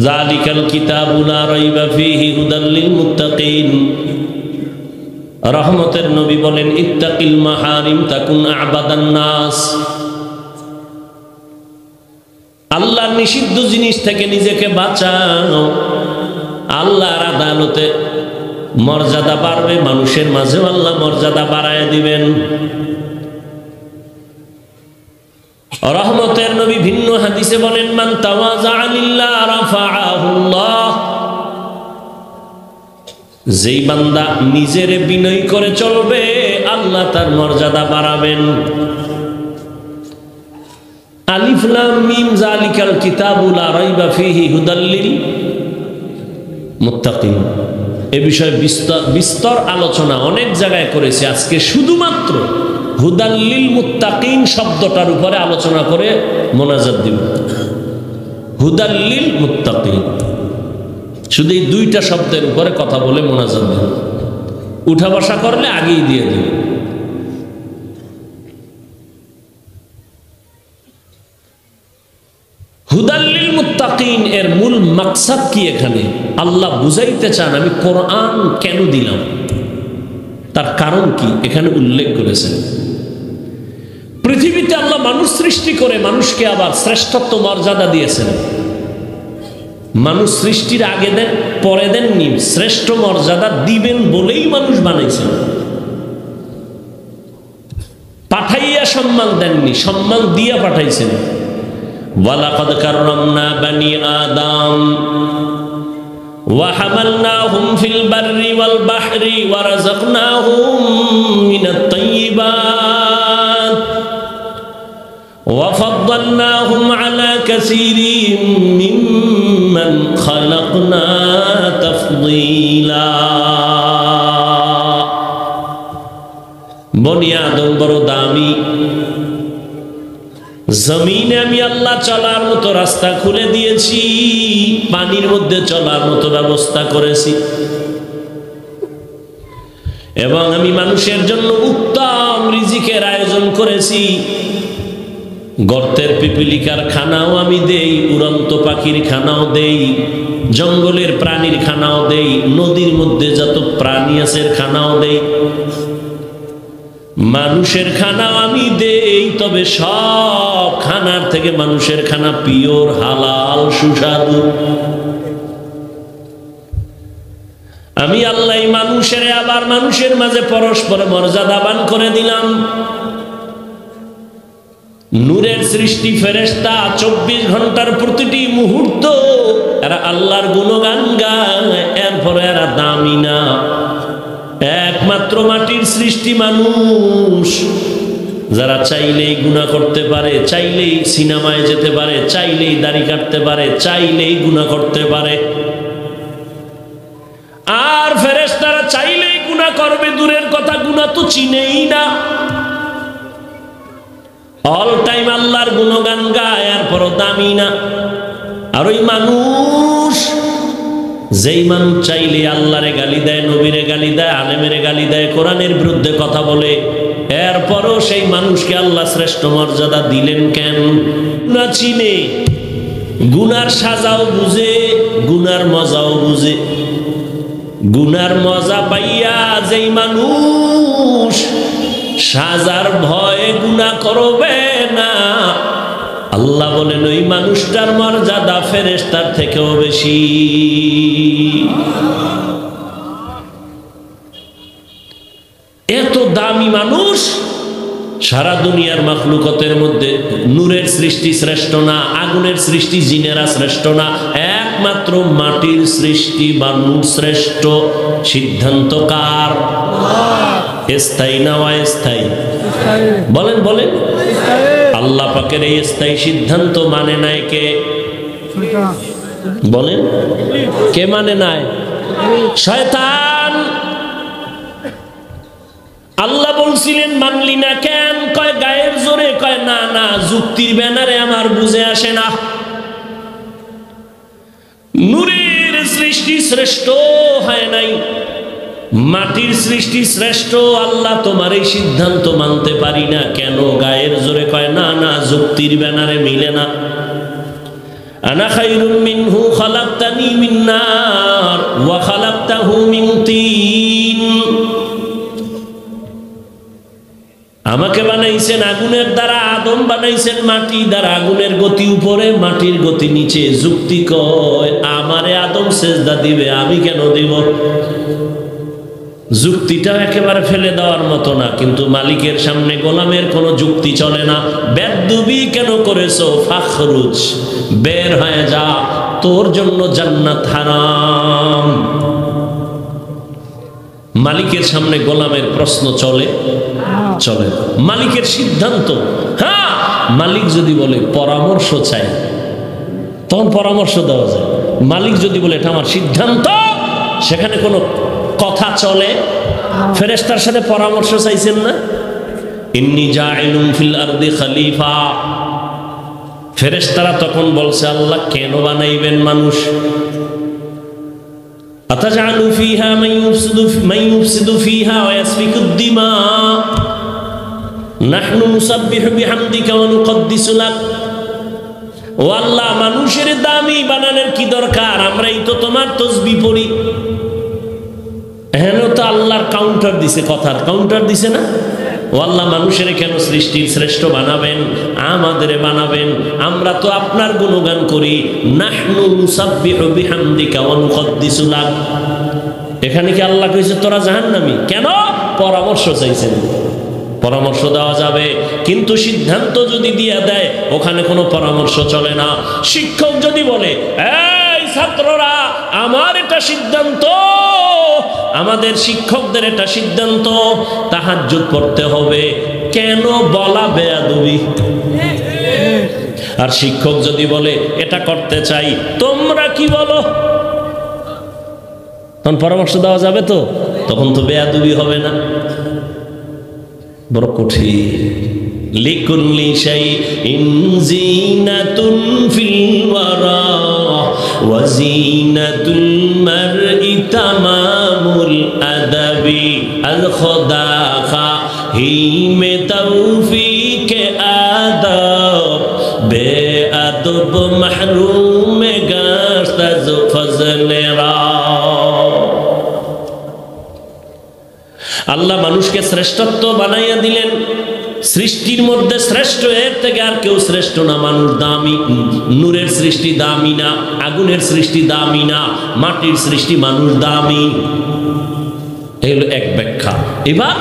[SPEAKER 1] যালিকাল কিতাবু লা রাইবা ফীহি হুদাল লিল মুত্তাকিন। রহমতের নবী বলেন, ইত্তাকিল মাহারিম তাকুন আবাদান নাস। আল্লাহর নিষিদ্ধ জিনিস থেকে নিজেকে বাঁচাও, আল্লাহর আদালতে মর্যাদা বাড়বে, মানুষের মাঝেও আল্লাহ মর্যাদা বাড়ায় দিবেন। রহমতের নবী ভিন্ন হাদিসে বলেন, মান তাওয়াজা লিল্লাহ রাফাআহুল্লাহ। যেই বান্দা নিজের বিনয় করে চলবে, আল্লাহ তার মর্যাদা বাড়াবেন। আলিফ লাম মিম যালিকাল কিতাবু লা রাইবা ফীহি হুদাল লিল মুত্তাকিন। এ বিষয়ে বিস্তর আলোচনা অনেক জায়গায় করেছি। আজকে শুধুমাত্র হুদাল লিল মুত্তাকিন শব্দটার উপরে আলোচনা করে মোনাজাত দিব। হুদাল লিল মুত্তাকিন, শুধু এই দুইটা শব্দের উপরে কথা বলে মোনাজাত দিব। উঠা বসা করলে আগেই দিয়ে দিব। হুদাল লিল মুত্তাকিন এর মূল মাকসাদ কি? এখানে আল্লাহ বুঝাইতে চান আমি কোরআন কেন দিলাম, তার কারণ কি এখানে উল্লেখ করেছেন। পৃথিবীতে আল্লাহ মানুষ সৃষ্টি করে মানুষকে আবার শ্রেষ্ঠত্ব মর্যাদা দিয়েছেন। মানুষ সৃষ্টির আগে দেন পরে দেননি, শ্রেষ্ঠ মর্যাদা দিবেন বলেই মানুষ বানাইছেন। পাঠাইয়া সম্মান দেননি, সম্মান দিয়া পাঠাইছেন। ওয়ালাকাদ কাররামনা বানি আদম ওয়া হামালনাহুম ফিল বাররি ওয়াল বাহরি ওয়া রাযাকনাহুম মিনাত তাইয়্যিবাত ওয়া ফাদ্দালনাহুম আলা কাসীরিন মিম্মান খালাকনা তাফদীলা। বনি আদম বড় দামি। জমিনে আমি আল্লাহ চলার মতো রাস্তা খুলে দিয়েছি, পানির মধ্যে চলার মতো ব্যবস্থা করেছি, এবং আমি মানুষের জন্য উত্তম রিজিকের আয়োজন করেছি। গর্তের পিপিলিকার খানাও আমি দেই, উড়ন্ত পাখির খানাও দেই, জঙ্গলের প্রাণীর খানাও দেই, নদীর মধ্যে যত প্রাণী আছে খানাও দেই, মানুষের খানা আমি দেই। তবে সব খানার থেকে মানুষের খানা পিওর, হালাল, সুস্বাদু। আমি আল্লাহ মানুষের আবার মানুষের মাঝে পরস্পর মর্যাদাবান করে দিলাম। নূরের সৃষ্টি ফেরেশতা 24 ঘন্টার প্রতিটি মুহূর্ত এরা আল্লাহর গুণগান গায়, এরপরে এরা দামি না। একমাত্র মাটির সৃষ্টি মানুষ, যারা চাইলেই গুনাহ করতে পারে, চাইলেই সিনেমায় যেতে পারে, চাইলেই দাড়ি কাটতে পারে, চাইলেই গুনাহ করতে পারে। আর ফেরেশতারা চাইলেই গুনাহ করবে, দূরের কথা গুনাহ তো চিনেই না। অল টাইম আল্লাহর গুণগান গায়, এরপরও দামি না। আর ওই মানুষ, যেই মানুষ চাইলে আল্লাহরে গালি দেয়, নবীরে গালি দেয়, আলেমেরে গালি দেয়, কোরআনের বিরুদ্ধে কথা বলে, এরপরও সেই মানুষকে আল্লাহ শ্রেষ্ঠ মর্যাদা দিলেন কেন? না চিনে, গুনার সাজাও বুঝে, গুনার মজাও বুঝে। গুনার মজা পাইয়া যেই মানুষ সাজার ভয়ে গুনাহ করবে না, আল্লাহ বলেন ওই মানুষটার মর্যাদা ফেরেশতার থেকেও বেশি। এত দামি মানুষ সারা দুনিয়ার মাখলুকতের মধ্যে নূরের সৃষ্টি শ্রেষ্ঠ না, আগুনের সৃষ্টি জিনেরা শ্রেষ্ঠ না, একমাত্র মাটির সৃষ্টি মানুষ শ্রেষ্ঠ। সিদ্ধান্ত কার? স্থায়ী না অস্থায়ী? বলেন বলেন। আল্লাহ পাকের এই স্থায়ী সিদ্ধান্ত মানে নাই কে? বলেন, কে মানে নাই? শয়তান। আল্লাহ বলছিলেন মানলি না কেন? কয় গায়ের জোরে, কয় না না যুক্তির ব্যানারে আমার বুঝে আসে না। নূরের সৃষ্টি শ্রেষ্ঠ হয় নাই, মাটির সৃষ্টি শ্রেষ্ঠ। আল্লাহ তোমার এই সিদ্ধান্ত মানতে পারি না কেন? গায়ের জোরে, কয় না না যুক্তির ব্যানারে মিলে না। আনা খায়রুম মিনহু খালাকতানি মিন নার ওয়া খালাকতাহু মিন তিন। আমাকে বানাইছেন আগুনের দ্বারা, আদম বানাইছেন মাটি দ্বারা। আগুনের গতি উপরে, মাটির গতি নিচে। যুক্তি কয় আমারে আদম সেজদা দিবে, আমি কেন দিব? যুক্তিটা একেবারে ফেলে দেওয়ার মতো না, কিন্তু মালিকের সামনে গোলামের কোনো যুক্তি চলে না। বেদবি কেন করেছো? ফাখরুজ, বের হয়ে যা, তোর জন্য জান্নাত হারাম। মালিকের সামনে গোলামের প্রশ্ন চলে? চলে। মালিকের সিদ্ধান্ত, হ্যাঁ, মালিক যদি বলে পরামর্শ চাই, তখন পরামর্শ দেওয়া যায়। মালিক যদি বলে এটা আমার সিদ্ধান্ত, সেখানে কোনো কথা চলে? ফেরেশতার সাথে পরামর্শ চাইছেন না? ইন্নী জাইলুন ফিল আরদি খলিফা। ফেরেশতারা তখন বলছে আল্লাহ কেন বানাইবেন মানুষ? আতাজআলু ফিহা মান ইউফসিদু ফিহা ওয়া ইয়াসফিকুদ দিমা নাহনু নুসাব্বিহু বিহামদিকা ওয়া নুকদ্দিসু লাক। ও আল্লাহ, মানুষের দামি বানানোর কি দরকার? আমরাই তো তোমার তাসবিহ পড়ি। হেন তো আল্লাহর কাউন্টার দিছে, কথার কাউন্টার দিছে না? ও আল্লাহ, মানুষের কেন সৃষ্টির শ্রেষ্ঠ বানাবেন, আমাদের বানাবেন? আমরা তো আপনার গুণগান করি। নাহনু নুসাব্বিহু বিহামদিকা ওয়া নুকদ্দিসু লাক। এখানে কি আল্লাহ কইছে তোরা জাহান্নামী? কেন? পরামর্শ চাইছেন। পরামর্শ দেওয়া যাবে, কিন্তু সিদ্ধান্ত যদি দিয়ে দেয় ওখানে কোনো পরামর্শ চলে না। শিক্ষক যদি বলে এই ছাত্ররা আমার এটা সিদ্ধান্ত, আমাদের শিক্ষকদের এটা সিদ্ধান্ত, তাহাজ্জুদ পড়তে হবে, কেন বলা বেয়াদবি। আর শিক্ষক যদি বলে এটা করতে চাই, তোমরা কি বলো, তখন পরামর্শ দেওয়া যাবে তো? তখন তো বেয়াদবি হবে না। বড় কঠিন। লিকুল্লি শাইইন জিনাতুন ফিল ওয়ারা ওয়া জিনাতুল মারই তামামুল আদাবি আল খুদা খাহি মে তৌফিকে আদব বেআদব মাহরুম গাশত আজ ফজলে রা। আল্লাহ মানুষকে শ্রেষ্ঠত্ব বানাইয়া দিলেন, সৃষ্টির মধ্যে শ্রেষ্ঠ, এর থেকে আর কেউ শ্রেষ্ঠ না। মানুষ দামি, নূরের সৃষ্টি দামি না, আগুনের সৃষ্টি দামি না, মাটির সৃষ্টি মানুষ দামি। এই হলো এক ব্যাখ্যা। এবার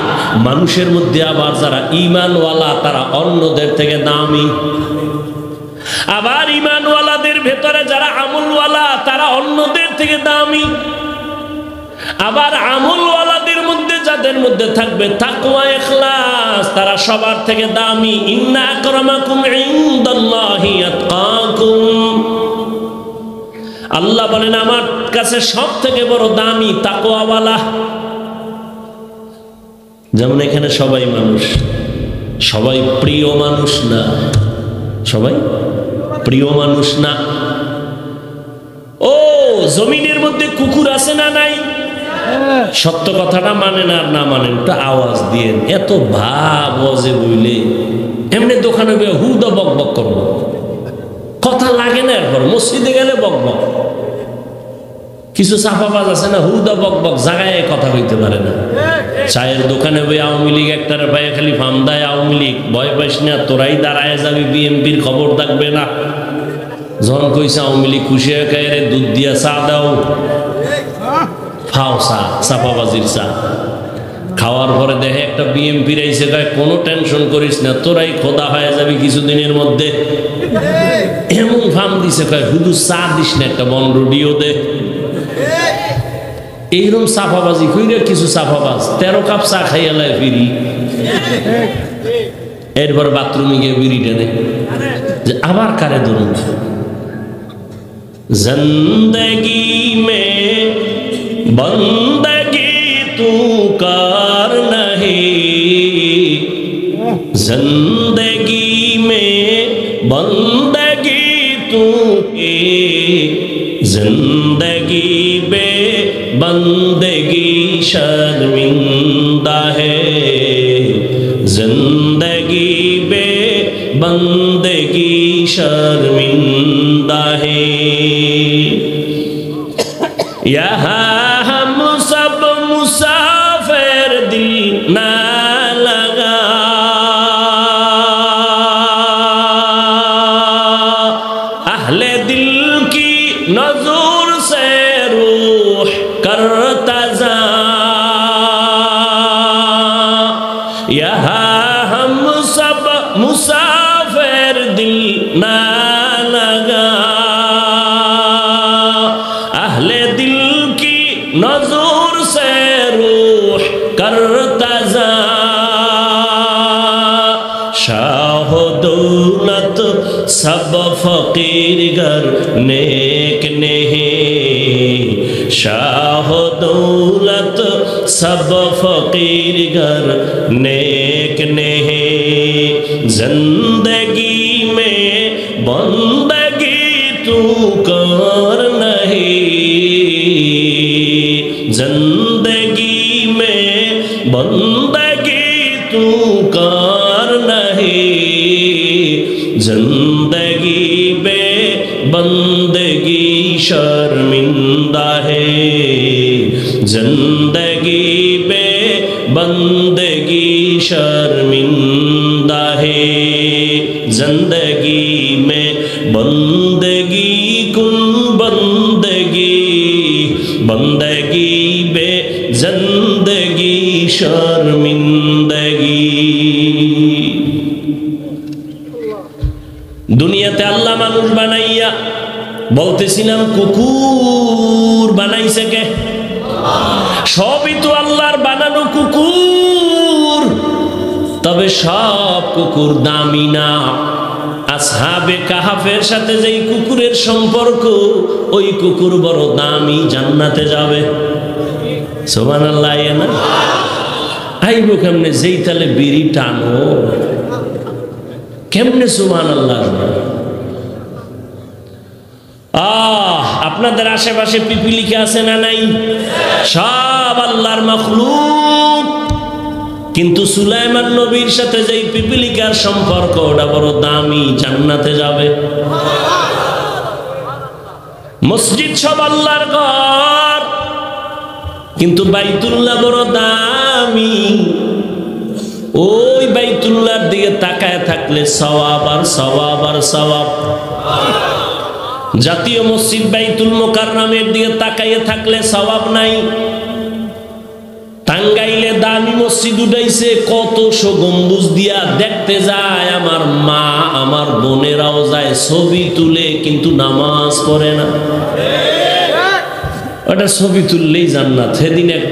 [SPEAKER 1] মানুষের মধ্যে আবার যারা ঈমানওয়ালা তারা অন্যদের থেকে দামি, আবার ঈমানওয়ালাদের ভেতরে যারা আমলওয়ালা তারা অন্যদের থেকে দামি, আবার আমলওয়ালাদের মধ্যে যাদের মধ্যে থাকবে তাকওয়া ইখলাস তারা সবার থেকে দামি। ইন্না আকরামাকুম ইনদাল্লাহি আতকাকুম। আল্লাহ বলেন আমার কাছে সব থেকে বড় দামি তাকওয়াওয়ালা। যেমন এখানে সবাই মানুষ, সবাই প্রিয় মানুষ না, সবাই প্রিয় মানুষ না। ও জমিনের মধ্যে কুকুর আছে না নাই? সত্য কথাটা মানেন আর না মানেন একটু আওয়াজ দিয়ে। এত ভাব যে বইলে এমনি দোকানে হুদা বক বক করবো, কথা লাগে না। এরপর মসজিদে গেলে বক বক। কিছু চাপাবাজ আছে না, হুদা বক বক, জায়গায় কথা কইতে পারে না। চায়ের দোকানে বই আওয়ামী লীগ একটার পায়ে খালি ফাম দেয়, আওয়ামী লীগ ভয় পাইস না, তোরাই দাঁড়ায় যাবি, বিএনপির খবর থাকবে না। যখন কইছে আওয়ামী লীগ খুশি হয়ে রে দুধ দিয়া চা দাও, খাও চা, চাপাবাজির চা। খাওয়ার পরে দেখে একটা বিএমপি রাইছে, কয় কোনো টেনশন করিস না, তোরাই খোদা হয়ে যাবি কিছুদিনের মধ্যে। এমন ফার্ম দিছে, কয় শুধু চা দিস না, একটা বনরুডিও দে। এইরকম চাপাবাজি কইরা কিছু চাপাবাজ 13 কাপ চা খাইয়ালায় ফিরি। এরপর বাথরুমে গিয়ে বিড়ি টেনে যে আবার কারে ধরুন। জিন্দগি মে बंदगी तू कर नहीं, जिंदगी में बंदगी तू की, जिंदगी बे बंदगी शर्मिंदा है, जिंदगी बे बंदगी शर्मिंदा है। यहाँ मुसाफिर दिल ना लगा, सब मुसाफिर दिल ना लगा, अहले दिल की नजर से रूह करता जा, शाह दौलत सब फकीर गर नेक नहीं, शाह दौलत सब फकीर गर नेक नहीं, जिंदगी में बंदगी तू कर नहीं, जिंदगी में बंदगी तू कर नहीं, जिंदगी में बंदगी शर्मिंदा है, जिंदगी में बंदगी शर्मिंदा है, जिंदगी में बंदगी कुन बंदगी, बंदगी बे जिंदगी शर्मिंदगी। দুনিয়াতে আল্লাহ মানুষ বানাইয়া বলতেছিলাম কুকুর বানাইছে কে? সবই তো আল্লাহর বানানো কুকুর, তবে সব কুকুর দামি না। আসহাবে কাহাফের সাথে যেই কুকুরের সম্পর্ক, ওই কুকুর বড় দামি, জান্নাতে যাবে। সুবহানাল্লাহ। না আইব কেমনে? যেই তালে বিড়ি টানো কেমনে সুবহানাল্লাহ। আপনাদের আশেপাশে পিপিলিকা আছে না নাই? সব আল্লাহর মাখলুক, কিন্তু সুলাইমান নবীর সাথে যেই পিপিলিকার সম্পর্ক, ওটা বড় দামি, জান্নাতে যাবে। মসজিদ সব আল্লাহর ঘর, কিন্তু বাইতুল্লাহ বড় দামি। ওই বাইতুল্লাহর দিকে তাকায় থাকলে সওয়াব আর সওয়াব আর সওয়াব। জাতীয় মসজিদ বাইতুল মুকাররমের দিকে তাকাইয়ে থাকলে সওয়াব নাই। টাঙ্গাইলে দামি মসজিদ উঠাইছে, কতশো গম্বুজ দিয়া, দেখতে যায় আমার মা, আমার বোনেরাও যায়, ছবি তুলে, কিন্তু নামাজ পড়ে না। ওটা ছবি তুললেই জান্নাত। সেদিন এক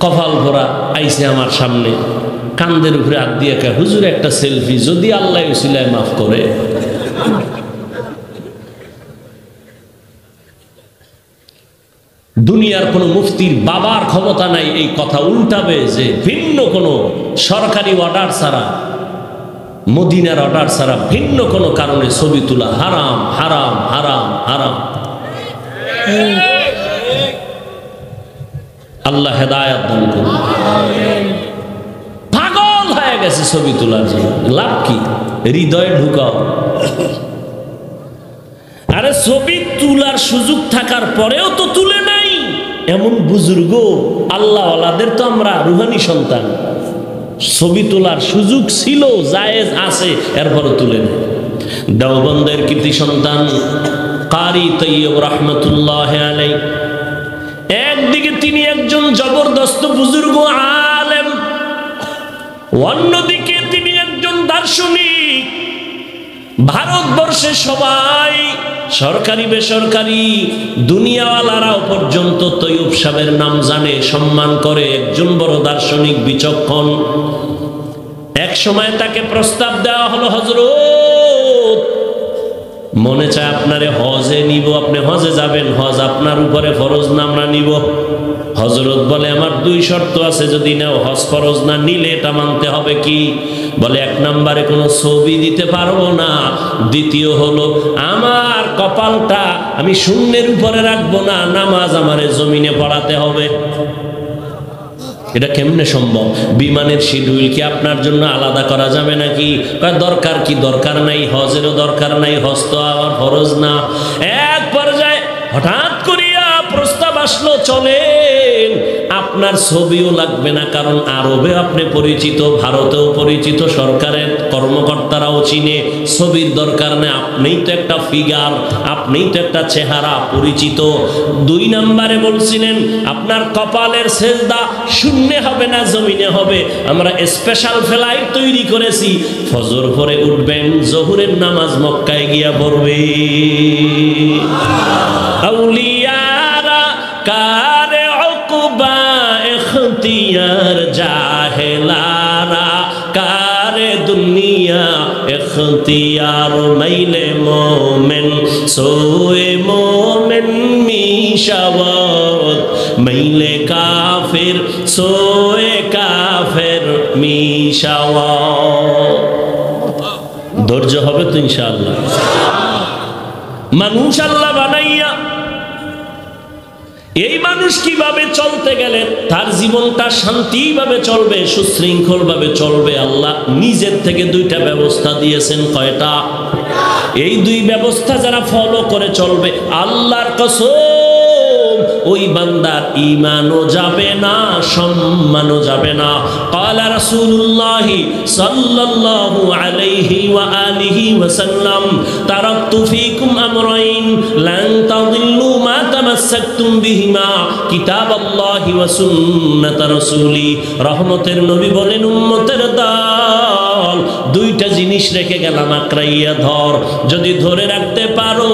[SPEAKER 1] কপাল ভরা আইছে আমার সামনে, কান্দের উপরে হাত দিয়ে কে, হুজুর একটা সেলফি, যদি আল্লাহ উসিলায় মাফ করে। দুনিয়ার কোন মুফতির বাবার ক্ষমতা নাই এই কথা উল্টাবে যে ভিন্ন কোন সরকারি অর্ডার ছাড়া, মদিনার অর্ডার ছাড়া ভিন্ন কোন কারণে ছবি তোলা হারাম, হারাম, হারাম, হারাম। আল্লাহ হেদায়েত দান করুন। পাগল হয়ে গেছে ছবি তোলার জন্য, লাভ কি? হৃদয়ে ঢুকাও। আরে ছবি তোলার সুযোগ থাকার পরেও তো তুলে নাই। এমন বুজুর্গ আল্লাহওয়ালাদের তো আমরা রুহানি সন্তান, ছবি তোলার সুযোগ ছিল, জায়েজ আছে, এরপরও তুলে নেই। দেওবন্দের কৃতি সন্তান কারি তৈয়ব রহমতুল্লাহ আলাইহি, একদিকে তিনি একজন জবরদস্ত বুজুর্গ আলেম, অন্যদিকে তিনি একজন দার্শনিক। ভারতবর্ষে সবাই, সরকারি বেসরকারি দুনিয়াওয়ালারাও পর্যন্ত তৈয়ব সাহেবের নাম জানে, সম্মান করে। একজন বড় দার্শনিক, বিচক্ষণ। এক সময় তাকে প্রস্তাব দেওয়া হলো, হযরত মনে চায় আপনারে হজে নিব, আপনি হজে যাবেন, হজ আপনার উপরে ফরজ না, আমরা নিব। হযরত বলে আমার দুই শর্ত আছে, যদি নাও হজ ফরজ না, নিলে এটা মানতে হবে কি? বলে এক নম্বরে কোনো ছবি দিতে পারবো না, দ্বিতীয় হলো আমার কপালটা আমি শূন্যের উপরে রাখবো না, নামাজ আমারে জমিনে পড়াতে হবে। এটা কেমনে সম্ভব? বিমানের শিডিউল কি আপনার জন্য আলাদা করা যাবে নাকি? দরকার কি? দরকার নাই, হজেরও দরকার নাই, হজ তো আবার ফরজ না। এক পর্যায়ে হঠাৎ করিয়া প্রস্তাব আসলো, চলেন, আপনার ছবিও লাগবে না, কারণ আরবে আপনি পরিচিত, ভারতেও পরিচিত, সরকারের কর্মকর্তারাও চিনে। ছবির দরকার নেই, আপনিই তো একটা ফিগার, আপনিই তো একটা চেহারা পরিচিত। 2 নম্বরে বলছিলেন আপনার কপালের সেজদা শূন্যে হবে না, জমিনে হবে। আমরা স্পেশাল ফ্লাইট তৈরি করেছি, ফজর পরে উঠবেন, জোহরের নামাজ মক্কায় গিয়া পড়বে। আউলিয়ারা কারে উকবা ইখতিয়ার, জাহেলারা কারে দুনিয়া ইখতিয়ার। মাইলে মোমেন সোয়ে মোমেন মিশাওয়াত, মাইলে কাফির সোয়ে কাফের মিশাওয়াত। ধৈর্য হবে তো ইনশাআল্লাহ। মানুষ আল্লাহ বানাইয়া, এই মানুষ কিভাবে চলতে গেলে তার জীবনটা শান্তিভাবে চলবে, সুশৃঙ্খল ভাবে চলবে, আল্লাহ নিজের থেকে 2টা ব্যবস্থা দিয়েছেন। কয়টা? এই 2 ব্যবস্থা যারা ফলো করে চলবে, আল্লাহর কসম ওই বান্দার ঈমানও যাবে না, সম্মানও যাবে না। ক্বালা রাসূলুল্লাহ সাল্লাল্লাহু আলাইহি ওয়া আলিহি ওয়াসাল্লাম, তারাকতু ফীকুম আমরাইন লান তাদিল্লু মা তামাসসাকতুম বিহিমা, কিতাবাল্লাহি ওয়া সুন্নাত রাসূলি। রহমতের নবী বলেন, উম্মতের দল 2টা জিনিস রেখে গেলাম, আঁকড়াইয়া ধর। যদি ধরে রাখতে পারো,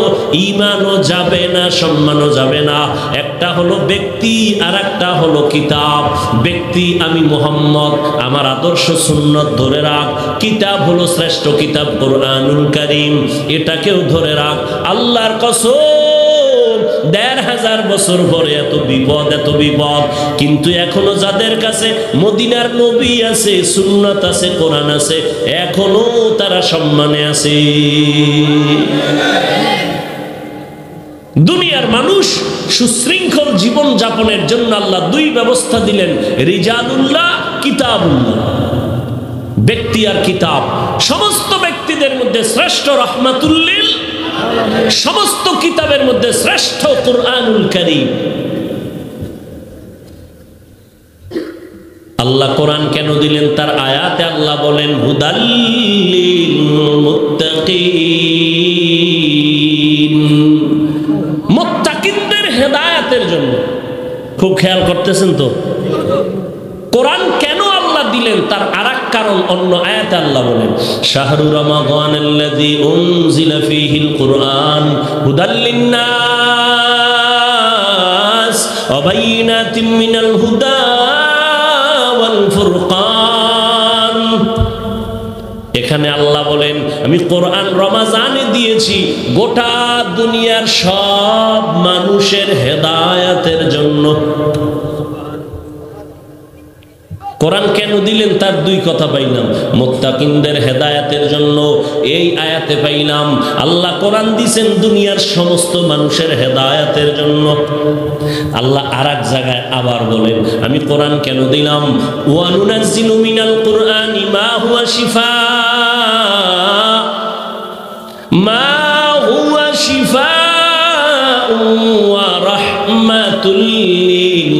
[SPEAKER 1] ঈমানও যাবে না, সম্মানও যাবে না। একটা হলো ব্যক্তি, আর একটা হলো কিতাব। ব্যক্তি আমি মুহাম্মদ, আমার আদর্শ সুন্নত ধরে রাখ। কিতাব হলো শ্রেষ্ঠ কিতাব কোরআনুল কারীম, এটাকেও ধরে রাখ। আল্লাহর কসম 1500 বছর পরে এত বিপদ, এত বিপদ, কিন্তু এখনো যাদের কাছে মদিনার নবী আছে, সুন্নাত আছে, কোরআন আছে, এখনো তারা সম্মানে আছে। দুনিয়ার মানুষ সুশৃঙ্খল জীবন যাপনের জন্য আল্লাহ 2 ব্যবস্থা দিলেন, রিজালুল্লাহ, কিতাবুল্লাহ। ব্যক্তি আর কিতাব। সমস্ত ব্যক্তিদের মধ্যে শ্রেষ্ঠ রাহমাতুল লিল, সমস্ত কিতাবের মধ্যে শ্রেষ্ঠ কুরআনুল কারীম। আল্লাহ কোরআন কেন দিলেন? তার আয়াতে আল্লাহ বলেন, হুদাল লিল মুত্তাকিন, মুত্তাকিনদের হেদায়েতের জন্য। খুব খেয়াল করতেছেন তো? কোরআন কেন আল্লাহ দিলেন? তার আরেক কারণ অন্য আয়াতে আল্লাহ বলেন, শাহরু রমাদানাল্লাযী উনজিলা ফীহিল কুরআন হুদাল লিন্নাস ওয়া বাইয়িনাতিম মিনাল হুদা ওয়াল ফুরকান। এখানে আল্লাহ বলেন, আমি কোরআন রমাজানে দিয়েছি গোটা দুনিয়ার সব মানুষের হেদায়েতের জন্য। কোরআন কেন দিলেন? তার 2 কথা পাইলাম, মুত্তাকিনদের হেদায়েতের জন্য এই আয়াতে পাইলাম। আল্লাহ কোরআন দিয়েছেন দুনিয়ার সমস্ত মানুষের হেদায়েতের জন্য। আল্লাহ আরেক জায়গায় আবার বলেন, আমি কোরআন কেন দিলাম? ওয়া নুনাজ্জিলু মিনাল কুরআনি মা হুয়া শিফাআ, মা হুয়া শিফাআ ওয়া রাহমাতুল লিল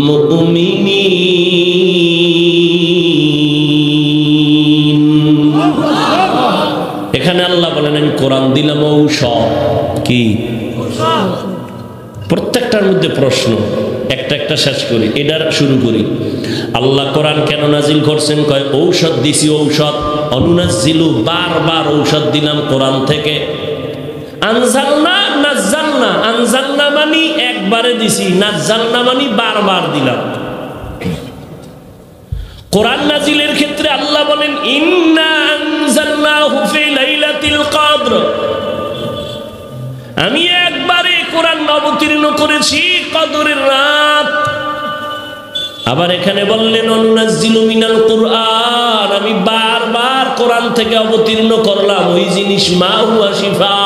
[SPEAKER 1] মুমিনিন। এখানে আল্লাহ বলেন, আমি কোরআন দিলাম ঔষধ। কি? প্রত্যেকটার মধ্যে প্রশ্ন, একটা একটা শেষ করি, এটার শুরু করি। আল্লাহ কোরআন কেন নাজিল করছেন? কয় ঔষধ দিছি, ঔষধ। অনুনাজ্জিলু, বারবার ঔষধ দিলাম কোরআন থেকে। আনজালনা, নাজ্জালনা। আনজালনা মানে একবারে দিছি, নাজ্জালনা মানে বারবার দিলাম। কোরআন নাজিলের ক্ষেত্রে আল্লাহ বলেন, ইন্না আনজালনাহু ফি লাইলাতিল কদর, আমি একবারে কোরআন অবতীর্ণ করেছি কদরের রাত। আবার এখানে বললেন, অনুনাজ্জিলু মিনাল কুরআন, আমি বারবার কোরআন থেকে অবতীর্ণ করলাম ওই জিনিস, মা হুয়া শিফা,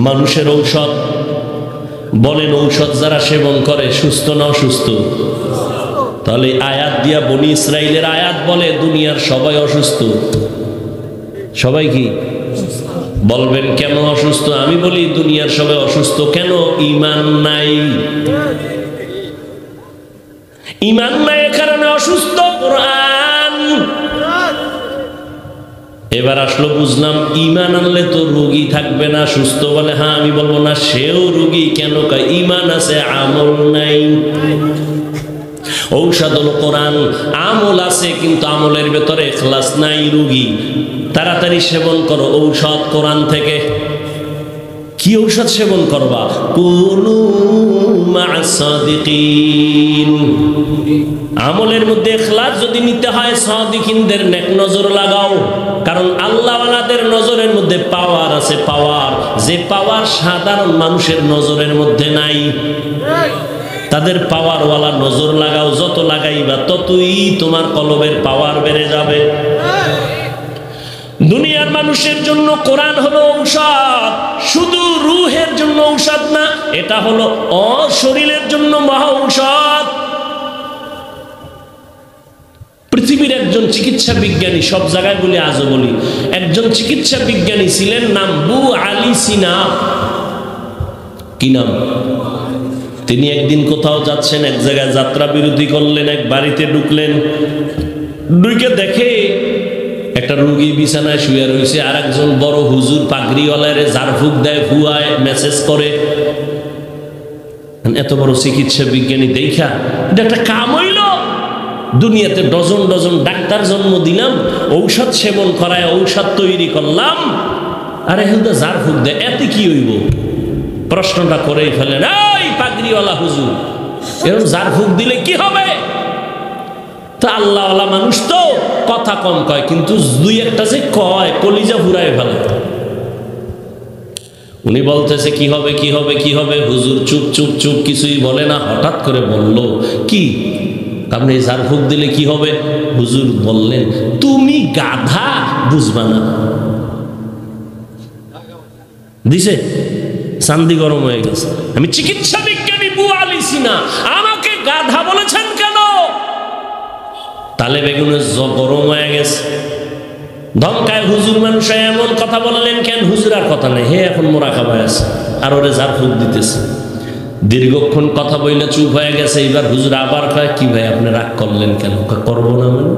[SPEAKER 1] মানুষের ঔষধ। বলেন, ঔষধ যারা সেবন করে সুস্থ না অসুস্থ? তাহলে আয়াত দিয়া বনি ইসরাইলের আয়াত বলে দুনিয়ার সবাই অসুস্থ। সবাই কি বলবেন? কেন অসুস্থ? আমি বলি দুনিয়ার সবাই অসুস্থ কেন? ঈমান নাই। ঈমান নাই কারণে অসুস্থ। কোরআন এবার আসলো বুঝলাম ঈমান আনলে তো রোগী থাকবে না, সুস্থ বলে হ্যাঁ, আমি বলবো না সেও রোগী। কেন? কয় ঈমান আছে আমল নাই। ঔষধ হলো কোরআন, আমল আছে কিন্তু আমলের ভেতরে ইখলাস নাই, রোগী। তাড়াতাড়ি সেবন করো ঔষধ কোরআন থেকে। কি ঔষধ সেবন করবা? কুনু মা'আস সাদিকিন। আমলের মধ্যে ইখলাস যদি নিতে হয়, সাদিকিনদের নেক নজর লাগাও। কারণ আল্লাহওয়ালাদের নজরের মধ্যে পাওয়ার আছে, পাওয়ার, যে পাওয়ার সাধারণ মানুষের নজরের মধ্যে নাই। তাদের পাওয়ারওয়ালা নজর লাগাও, যত লাগাইবা ততই তোমার কলবের পাওয়ার বেড়ে যাবে। দুনিয়ার মানুষের জন্য কোরআন হলো ঔষধ, শুধু রূহের জন্য ঔষধ না, এটা হলো শরীরের জন্য মহা ঔষধ। পৃথিবীর একজন চিকিৎসা বিজ্ঞানী, সব জায়গায় বলি আজও বলি, একজন চিকিৎসা বিজ্ঞানী ছিলেন, নাম বু আলী সিনা। কি নাম? তিনি একদিন কোথাও যাচ্ছেন, এক জায়গায় যাত্রা বিরতি করলেন, এক বাড়িতে ঢুকলেন, ঢুকে দেখে একটা রোগী বিছানায় শুয়ে রয়েছে, আর একজন বড় হুজুর পাগড়িওয়ালারে ঝাড়ফুঁক দেয়, ফুয়ায়, মেসেজ করে। এত বড় চিকিৎসা বিজ্ঞানী দেখা এটা একটা কাম হইল। দুনিয়াতে ডজন ডজন ডাক্তার জন্ম দিলাম, ঔষধ সেবন করায় ঔষধ তৈরি করলাম, আর এখন তো ঝাড়ফুঁক দেয়, এতে কি হইব? প্রশ্নটা করেই ফেলেন, এই পাগড়িওয়ালা হুজুর, এরকম ঝাড়ফুঁক দিলে কি হবে? তো আল্লাহওয়ালা মানুষ তো কথা কম কয়, কিন্তু দুই একটা যে কয় কলিজা ফুরায় ফেলে। উনি বলতেছে কি হবে কি হবে কি হবে, হুজুর চুপ চুপ চুপ, কিছুই বলে না। হঠাৎ করে বলল, কি আপনি ঝাড়ফুঁক দিলে কি হবে? হুজুর বললেন, তুমি গাধা, বুঝবা না। দিছে চান্দি গরম হয়ে গেছে। আমি চিকিৎসা বিজ্ঞানী বু আলী সিনা, আমাকে গাধা বলেছেন কেন? তালে বেগুনে গরম হয়ে গেছে, ধমকায় হুজুর মানুষ এমন কথা বললেন কেন? হুজুর আর কথা নেই, হে এখন মোরা খাবায় আছে, আর ওরে ঝাড়ফুঁক দিতেছে। দীর্ঘক্ষণ কথা বইলে চুপ হয়ে গেছে। এবার হুজুর আবার কয়, কি ভাই আপনি রাগ করলেন কেন? করবো না মানে,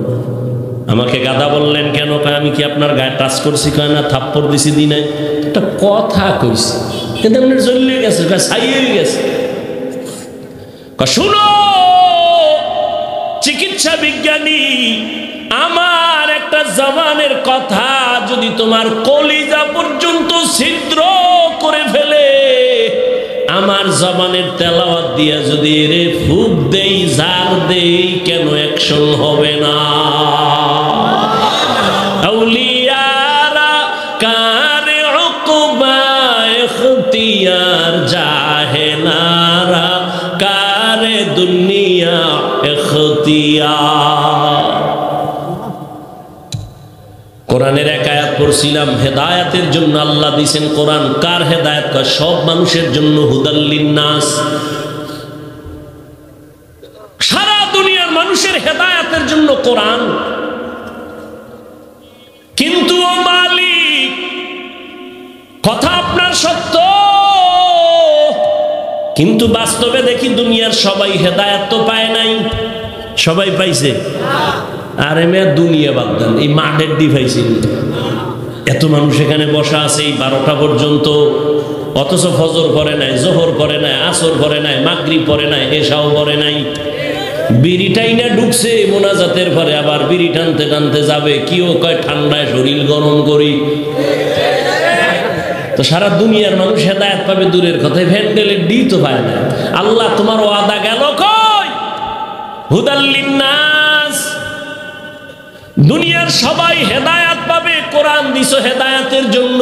[SPEAKER 1] আমাকে গাধা বললেন কেন? কয় আমি কি আপনার গায়ে টাচ করছি? কয় না, থাপ্পড় দিছি দি নাই। একটা কথা কইছি, কিন্তু আপনার জ্বলিয়ে গেছে, ছাইয়ে গেছে। শুনো চিকিৎসা বিজ্ঞানী, আমার একটা জবানের কথা যদি তোমার কলিজা পর্যন্ত ছিদ্র করে ফেলে, আমার জবানের তেলাওয়াত দিয়া যদি রে ফুক দেই, জার দেই, কেন অ্যাকশন হবে না? আউলিয়ারা কারে উকবা ইখতিয়ার, জাহেলারা কারে দুনিয়া ইখতিয়ার। কোরআনের এক আয়াত পড়ছিলাম, হেদায়েতের জন্য আল্লাহ দিয়েছেন কোরআন। কার হেদায়েত? সব মানুষের জন্য, হুদাল্লিন নাস, সারা দুনিয়ার মানুষের হেদায়েতের জন্য কোরআন। কিন্তু ও মালিক, কথা আপনার সত্য, কিন্তু বাস্তবে দেখি দুনিয়ার সবাই হেদায়েত তো পায় নাই। সবাই পাইছে? আরে মেয়ে দুনিয়া বাদ দেন, এই মাঠের ডিভাইসিং এত মানুষ এখানে বসা আছে এই 12টা পর্যন্ত, অথচ ফজর পড়ে নাই, জোহর পড়ে নাই, আসর পড়ে নাই, মাগরিব পড়ে নাই, এশাও পড়ে নাই। বিড়িটাই না ঢুকছে মোনাজাতের পরে, আবার বিড়ি টানতে টানতে যাবে, কিও কয় ঠান্ডায় শরীর গরম করি। তো সারা দুনিয়ার মানুষ হেদায়েত পাবে দূরের কথায়, ভ্যান্ডেলের ডি তো পায় না। আল্লাহ তোমার ওয়াদা গেল কই? হুদাল্লিন নাস, দুনিয়ার সবাই হেদায়াত পাবে, কোরআন দিছো হেদায়াতের জন্য।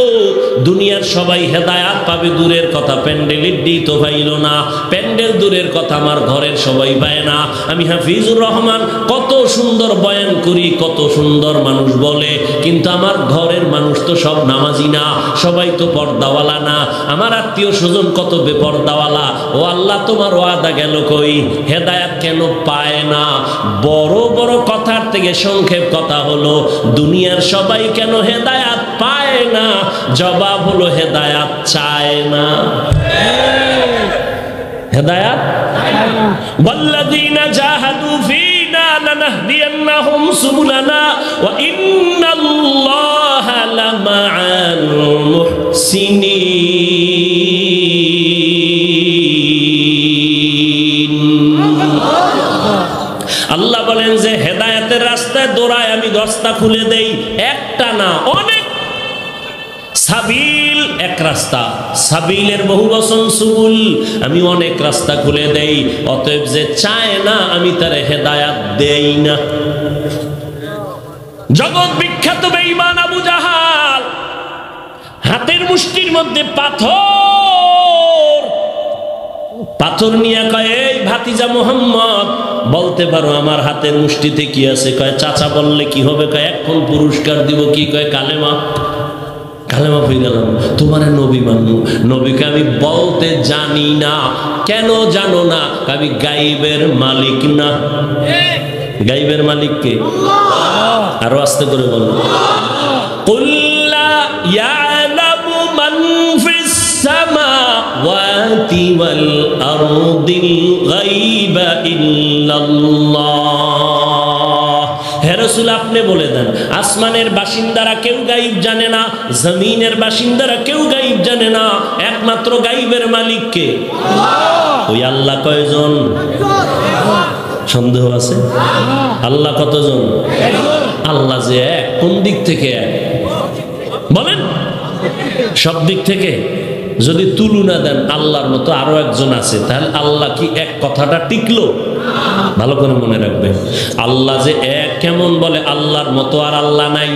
[SPEAKER 1] দুনিয়ার সবাই হেদায়াত পাবে দূরের কথা, প্যান্ডেলের ডি তো পাইল না। প্যান্ডেল দূরের কথা, আমার ঘরের সবাই পায় না। আমি হাফিজুর রহমান কত সুন্দর বয়ান করি, কত সুন্দর মানুষ বলে, কিন্তু আমার ঘরের মানুষ তো সব নামাজি না, সবাই তো পর্দাওয়ালা না। আমার আত্মীয় স্বজন কত বেপর্দাওয়ালা। ও আল্লাহ, তোমার ওয়াদা গেল কই? হেদায়াত কেন পায় না? বড় বড় কথার থেকে সংক্ষেপ কথা হলো, দুনিয়ার সবাই কেন হেদায়াত পায় না? জবাব হলো হেদায়াত চায় না। হেদায়াত ওয়াল্লাযীনা জাহাদু ফীনা লানাহদিয়ান্নাহুম সুবুলানা ওয়া ইন্নাল্লাহা রাস্তায় দৌড়ায় আমি দরজা খুলে দেই, একটা না অনেক। সাবিল এক রাস্তা, সাবিলের বহু বচন সুবুল, আমি অনেক রাস্তা খুলে দেই। অতএব যে চায় না আমি তার হেদায়াত দেই না। জগৎ বিখ্যাত বেঈমান আবু জাহাল হাতের মুষ্টির মধ্যে পাথর নিয়ে কয়, এই ভাতিজা মোহাম্মদ বলতে পারো আমার হাতের মুষ্টিতে কি আছে? কয় চাচা বললে কি হবে? কয় এখন পুরস্কার দিব। কি? কয় কালেমা। কালেমা পড়ে গেলাম, তোমার নবী মানু। নবীকে আমি বলতে জানি না। কেন জানো না? আমি গাইবের মালিক না। গাইবের মালিক কে? আরো আস্তে করে বলো। কুল্লা ইয়ালামু মান ফিস সামাওয়াতি ওয়াল আরদিল গায়বা ইল্লাল্লাহ। হে রাসূল আপনি বলে দেন, আসমানের বাসিন্দারা কেউ গায়ব জানে না, জমিনের বাসিন্দারা কেউ গায়ব জানে না, একমাত্র গায়বের মালিক কে? আল্লাহ। ওই আল্লাহ কয়জন? সন্দেহ আছে? আল্লাহ কতজন? আল্লাহ যে এক, কোন দিক থেকে এক বলেন? সব দিক থেকে। যদি তুলনা দেন আল্লাহর মতো আরো একজন আছে, তাহলে আল্লাহ কি এক কথাটা টিকলো? ভালো করে মনে রাখবেন, আল্লাহ যে এক কেমন বলে? আল্লাহর মতো আর আল্লাহ নাই,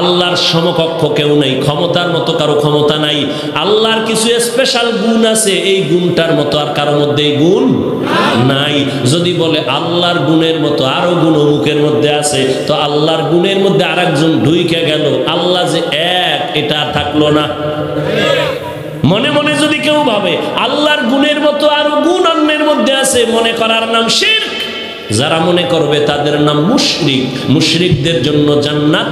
[SPEAKER 1] আল্লাহর সমকক্ষ কেউ নাই, ক্ষমতার মতো কারো ক্ষমতা নাই। আল্লাহর কিছু স্পেশাল গুণ আছে, এই গুণটার মতো আর কারো মধ্যে এই গুণ নাই। যদি বলে আল্লাহর গুণের মতো আরো গুণ অমুকের মধ্যে আছে, তো আল্লাহর গুণের মধ্যে আর একজন ঢুইকে গেল, আল্লাহ যে এক এটা আর থাকলো না। মনে মনে যদি কেউ ভাবে আল্লাহর গুণের মতো আরো গুণ অন্যের মধ্যে আছে, মনে করার নাম শিরক। যারা মনে করবে তাদের নাম মুশরিক। মুশরিকদের জন্য জান্নাত।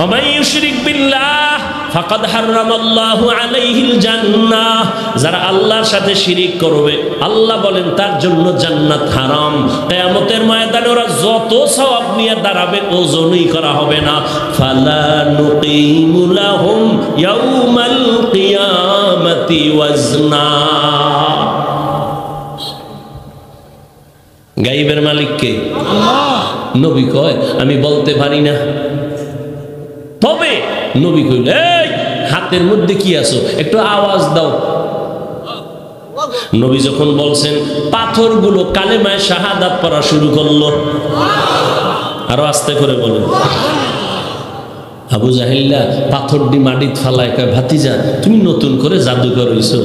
[SPEAKER 1] ওমাই ইউশরিক বিল্লাহ ফাকাদ হারামাল্লাহু আলাইহিল জান্নাহ। যারা আল্লাহর সাথে শিরিক করবে আল্লাহ বলেন তার জন্য জান্নাত হারাম। কিয়ামতের ময়দানে ওরা যত সওয়াব নিয়ে দাঁড়াবে ওজনই করা হবে না। ফালা নুকিমু লাহুম ইয়াউমাল কিয়ামাতি ওয়াজনা। গায়বের মালিক কে? আল্লাহ। নবী কয় আমি বলতে পারি না। তবে নবী কইল, এই হাতের মধ্যে কি আছো? একটু আওয়াজ দাও। নবী যখন বলছেন, পাথরগুলো কালেমায়ে শাহাদাত পড়া শুরু করলো। আরো আস্তে করে বলেন। আবু জাহিল্লা পাথরটি মাটিত ফালায়, কয় ভাতিজা তুমি নতুন করে জাদুকর হইছো।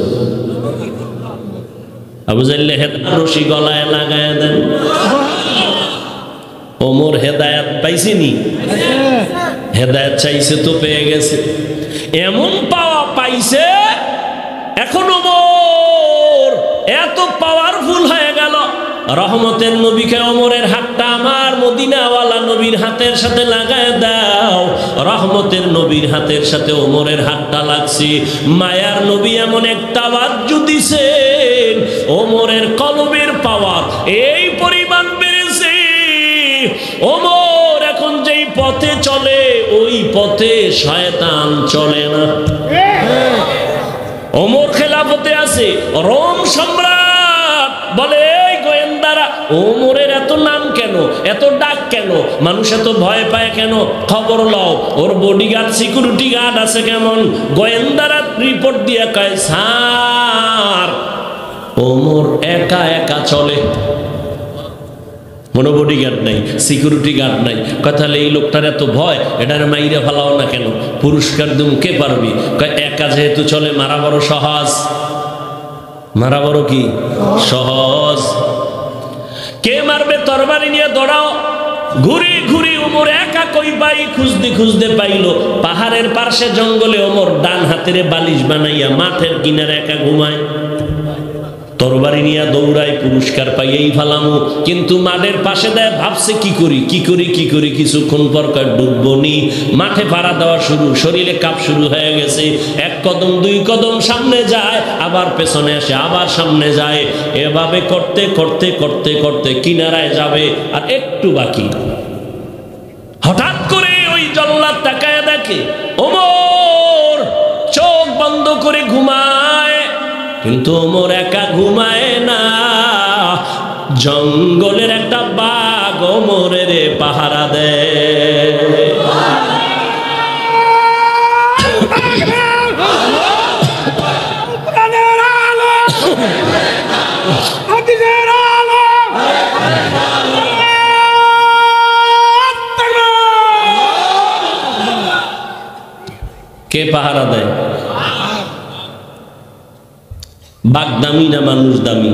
[SPEAKER 1] আবু জাহিল্লা রশি গলায় লাগায় দেন। ওমর হেদায়েত পাইছেনি? হেদায়েত চাইছে তো পেয়ে গেছে। এমন পাওয়া পাইছে, এখন ওমর এত পাওয়ারফুল হয়ে গেল। রহমতের নবীকে ওমরের হাতটা আমার মদিনাওয়ালা নবীর হাতের সাথে লাগায় দাও। রহমতের নবীর হাতের সাথে ওমরের হাতটা লাগছে। মায়ার নবী এমন একটা ওয়াজ্জু দিছেন, ওমরের কলবের পাওয়ার এই পরিমাণ বেড়েছে। ওমর এখন যেই পথে চলে ওই পথে শয়তান চলে না। ওমর খেলাফতে আছে, রোম সম্রাট বলে, এই গোয়েন্দারা ওমরের এত নাম কেন, এত ডাক কেন, মানুষ এত ভয় পায় কেন? খবর লও, ওর বডিগার্ড সিকিউরিটি গার্ড আছে কেমন? গোয়েন্দারা রিপোর্ট দিয়ে কয়, স্যার ওমর একা একা চলে, কোনো বডিগার্ড নাই, সিকিউরিটি গার্ড নাই। কথা হলে এই লোকটার এত ভয়, এটার মাইরে ফেলাও না কেন? পুরস্কার দিম, কে পারবি? একা যেহেতু চলে, মারা বড় সহজ। মারা বড় কি সহজ? কে মারবে? তরবারি নিয়ে দৌড়াও। ঘুরি ঘুরি ওমর একা কই পাই, খুঁজতে খুঁজতে পাইল পাহাড়ের পাশে জঙ্গলে ওমর ডান হাতের বালিশ বানাইয়া মাঠের কিনারে একা ঘুমায়। তরবারি নিয়ে দৌড়ায়, পুরস্কার পাইয়েই ফালামু। কিন্তু মাঠের পাশে দেয়, ভাবছে কি করি কি করি কি করি। কিছুক্ষণ পর ডুববনি, মাঠে পাড়া দেওয়া শুরু, শরীরে কাপ শুরু হয়ে গেছে। এক কদম দুই কদম সামনে যায়, আবার পেছনে আসে, আবার সামনে যায়। এভাবে করতে করতে করতে করতে কিনারায় যাবে, আর একটু বাকি। হঠাৎ করে ওই জল্লাদ তাকায় দেখে ওমর চোখ বন্ধ করে ঘুমায়। কিন্তু ওমর একা ঘুমায় না, জঙ্গলের একটা বাঘ মোরে রে পাহারা দেয়। কে পাহারা দেয়? বাঘ দামি না মানুষ দামি?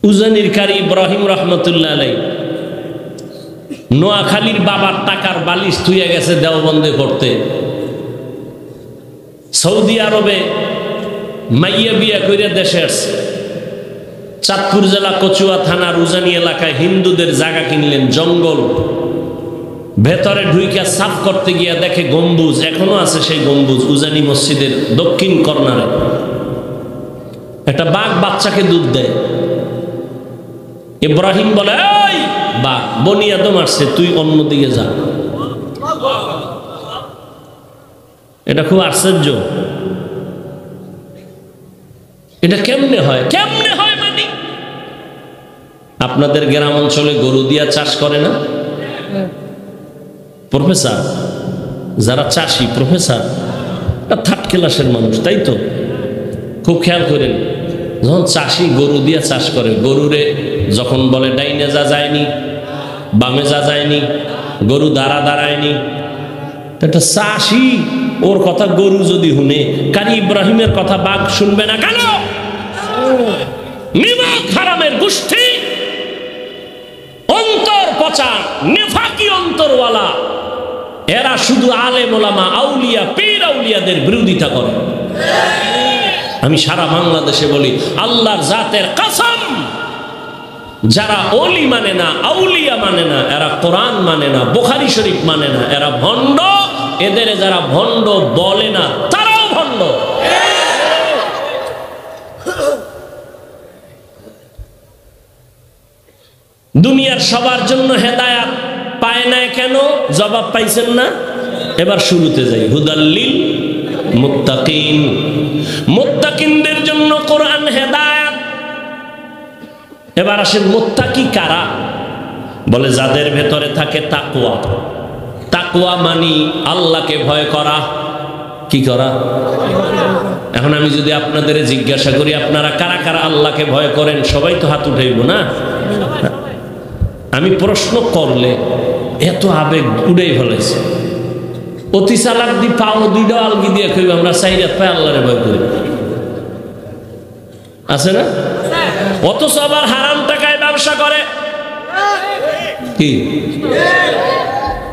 [SPEAKER 1] উজানির কারি ইব্রাহিম রহমতুল্লাহ আলাইহি নোয়াখালীর বাবার টাকার বালিশ থুয়ে গেছে দেওবন্দে করতে। সৌদি আরবে মাইয়া বিয়া কইরা দেশে আসছে। চাঁদপুর জেলা কচুয়া থানার উজানি এলাকায় হিন্দুদের জায়গা কিনলেন, জঙ্গল। ভেতরে ঢুইকা সাফ করতে গিয়া দেখে গম্বুজ এখনো আছে। সেই গম্বুজ উজানি মসজিদের দক্ষিণ কর্নারে। একটা বাঘ বাচ্চাকে দুধ দেয়। ইব্রাহিম বলে, এই বাঘ বনি আদম আসছে, তুই অন্যদিকে যা। এটা খুব আশ্চর্য। এটা কেমনে হয়? কেমনে হয় মানে আপনাদের গ্রাম অঞ্চলে গরু দিয়া চাষ করে না? প্রফেসর যারা চাষি, প্রফেসর থার্ড ক্লাসের মানুষ, তাই তো? খুব খেয়াল করেন, যখন চাষি গরু দিয়া চাষ করে, গরুরে যখন বলে ডাইনে যা যায়নি, বামে যা যায়নি, গরু দাঁড়ায়নি, একটা চাষি ওর কথা গরু যদি শুনে, কারি ইব্রাহিমের কথা বাঘ শুনবে না কেন? নিমক হারামের গোষ্ঠী, অন্তর পচা নেফাকি অন্তরওয়ালা, এরা শুধু আলেম ওলামা আউলিয়া পীর আউলিয়াদের বিরোধিতা করে। আমি সারা বাংলাদেশে বলি, আল্লাহর জাতের কসম, যারা ওলি মানে না, আউলিয়া মানে না, এরা কোরআন মানে না, বুখারী শরীফ মানে না, এরা ভণ্ড। এদের যারা ভণ্ড বলে না, তারাও ভণ্ড। দুনিয়ার সবার জন্য হেদায়াত পায় না কেন? জবাব পাইছেন না? এবার শুরুতে যাই। হুদাল্লিল মুত্তাকিন, মুত্তাকিনদের জন্য কোরআন হেদায়াত। এবার আসেন, মুত্তাকি কারা? বলে যাদের ভেতরে থাকে তাকওয়া। তাকওয়া মানি আল্লাহকে ভয় করা। কি করা? এখন আমি যদি আপনাদের জিজ্ঞাসা করি, আপনারা কারা কারা আল্লাহকে ভয় করেন? সবাই তো হাত উঠাইব না? আমি প্রশ্ন করলে এত আবেগ উড়াই ফেলেছে। অতি চালাক দি পাও দুইটা আলগি দিয়ে কইব আমরা চাইরাত পায় আল্লাহরে ভয় করি, আছে না? অথচ আবার হারাম টাকায় ব্যবসা করে। কি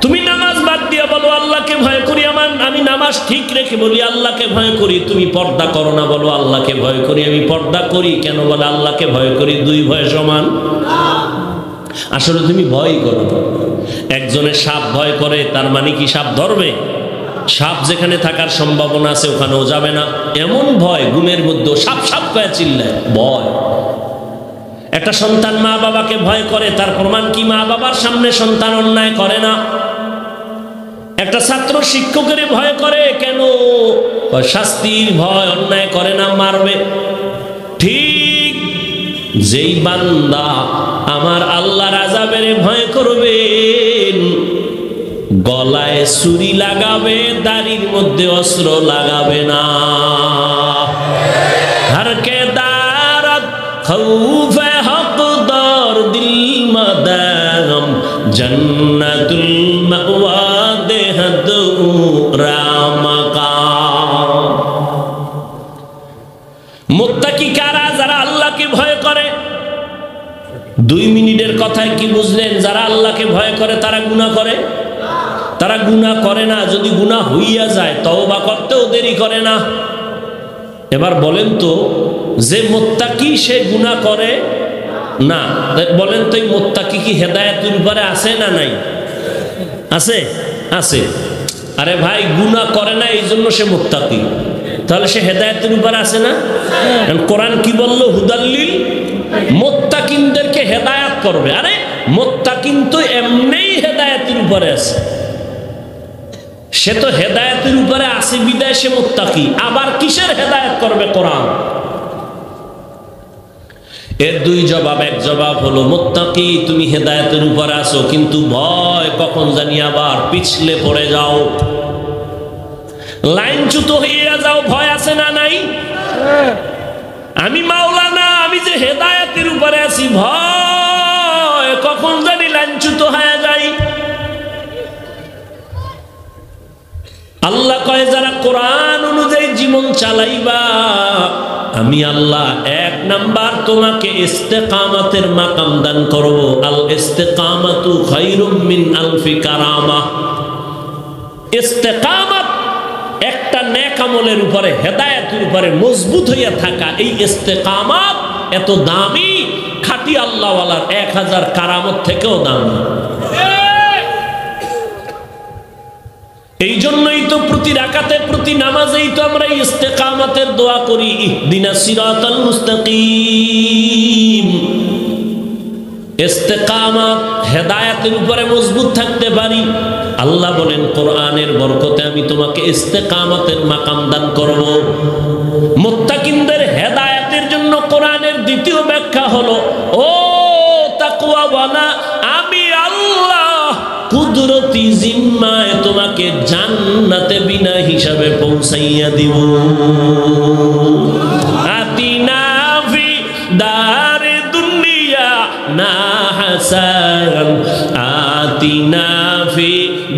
[SPEAKER 1] তুমি নামাজ বাদ দিয়ে বলো আল্লাহকে ভয় করি, আমি নামাজ ঠিক রেখে বলি আল্লাহকে ভয় করি। তুমি পর্দা করো না, বলো আল্লাহকে ভয় করি। আমি পর্দা করি কেন, বলে আল্লাহকে ভয় করি। দুই ভয় সমান? আসলে তুমি ভয় করো। একজনের সাপ ভয় করে, তার মানে কি সাপ ধরবে? সাপ যেখানে থাকার সম্ভাবনা আছে ওখানেও যাবে না। এমন ভয়, ঘুমের মধ্যে সাপ সাপ কয়ে চিল্লায়, ভয়। একটা সন্তান মা বাবাকে ভয় করে, তার প্রমাণ কি? মা বাবার সামনে সন্তান অন্যায় করে না। একটা ছাত্র শিক্ষকের ভয় করে কেন? শাস্তির ভয়, অন্যায় করে না, মারবে। ঠিক যেই বান্দা আমার আল্লাহর আযাবের ভয় করবেন, গলায় ছুরি লাগাবে, দাড়ির মধ্যে অস্ত্র লাগাবে না। হরকে দারত খৌফে হক দর দিল মদাম, জন্নতুল মাওয়া দেহদ রামাকাম। মুত্তাকি কারা? যারা আল্লাহকে ভয় করে। 2 মিনিটের কথায় কি বুঝলেন? যারা আল্লাহকে ভয় করে তারা গুনাহ করে? তারা গুনাহ করে না। যদি গুনাহ হইয়া যায় তওবা করতেও দেরি করে না। এবার বলেন তো, যে মুত্তাকি সে গুনাহ করে না, বলেন তো এই মুত্তাকি কি হেদায়েতের উপরে আছে না নাই? আছে? আছে। আরে ভাই, গুনাহ করে না এই জন্য সে মুত্তাকি, তাহলে সে হেদায়েতের উপরে আছে না? কোরআন কি বললো? হুদাল্লিল মুত্তাকিনদেরকে হেদায়েত করবে। আরে মুত্তাকিন তো এমনিই হেদায়েতের উপরে আছে, সে তো হেদায়েতের উপরে আছে বিদায় সে মুত্তাকি। আবার কিসের হেদায়েত করবে? কোরআন। এর দুই জবাব। এক জবাব হলো মুত্তাকি, তুমি হেদায়েতের উপর আছো, কিন্তু ভয় কখন জানি আবার পিছলে পড়ে যাও, লাইনচ্যুত হয়ে যাও। ভয় আছে না নাই? আমি মাওলানা, আমি যে হেদায়েতের উপরে আছি, ভয় কখন জানি লাইনচ্যুত হয়ে যাই। আল্লাহ কয় যারা কোরআন অনুযায়ী জীবন চালাইবা, আমি আল্লাহ এক নাম্বার তোমাকে ইস্তেকামাতের মাকাম দান করব। আল ইস্তেকামাতু খায়রুম মিন আলফি কারামা। ইস্তেকামাত একটা নেক আমলের উপরে, হেদায়েতের উপরে মজবুত হইয়া থাকা, এই ইস্তেকামাত এত দামি, খাঁটি আল্লাহওয়ালার 1000 কারামত থেকেও দামি। এই জন্যই তো প্রতি রাকাতে, প্রতি নামাজেই তো আমরা ইস্তেকামাতের দোয়া করি, ইহদিনাস সিরাতাল মুস্তাকিম। ইস্তেকামাত, হেদায়েতের উপরে মজবুত থাকতে পারি। আল্লাহ বলেন কোরআনের বরকতে আমি তোমাকে ইস্তেকামাতের মাকাম দান করব। মুত্তাকিনদের হেদায়েতের জন্য কোরআনের দ্বিতীয় ব্যাখ্যা হলো, ও তাকওয়াওয়ালা, আমি আল্লাহ কুদরতি জিম্মায় তোমাকে জান্নাতে বিনা হিসাবে পৌঁছাইয়া দিব। আতিনা ফি দারে দুনিয়া না হাসান, আতিনা ফি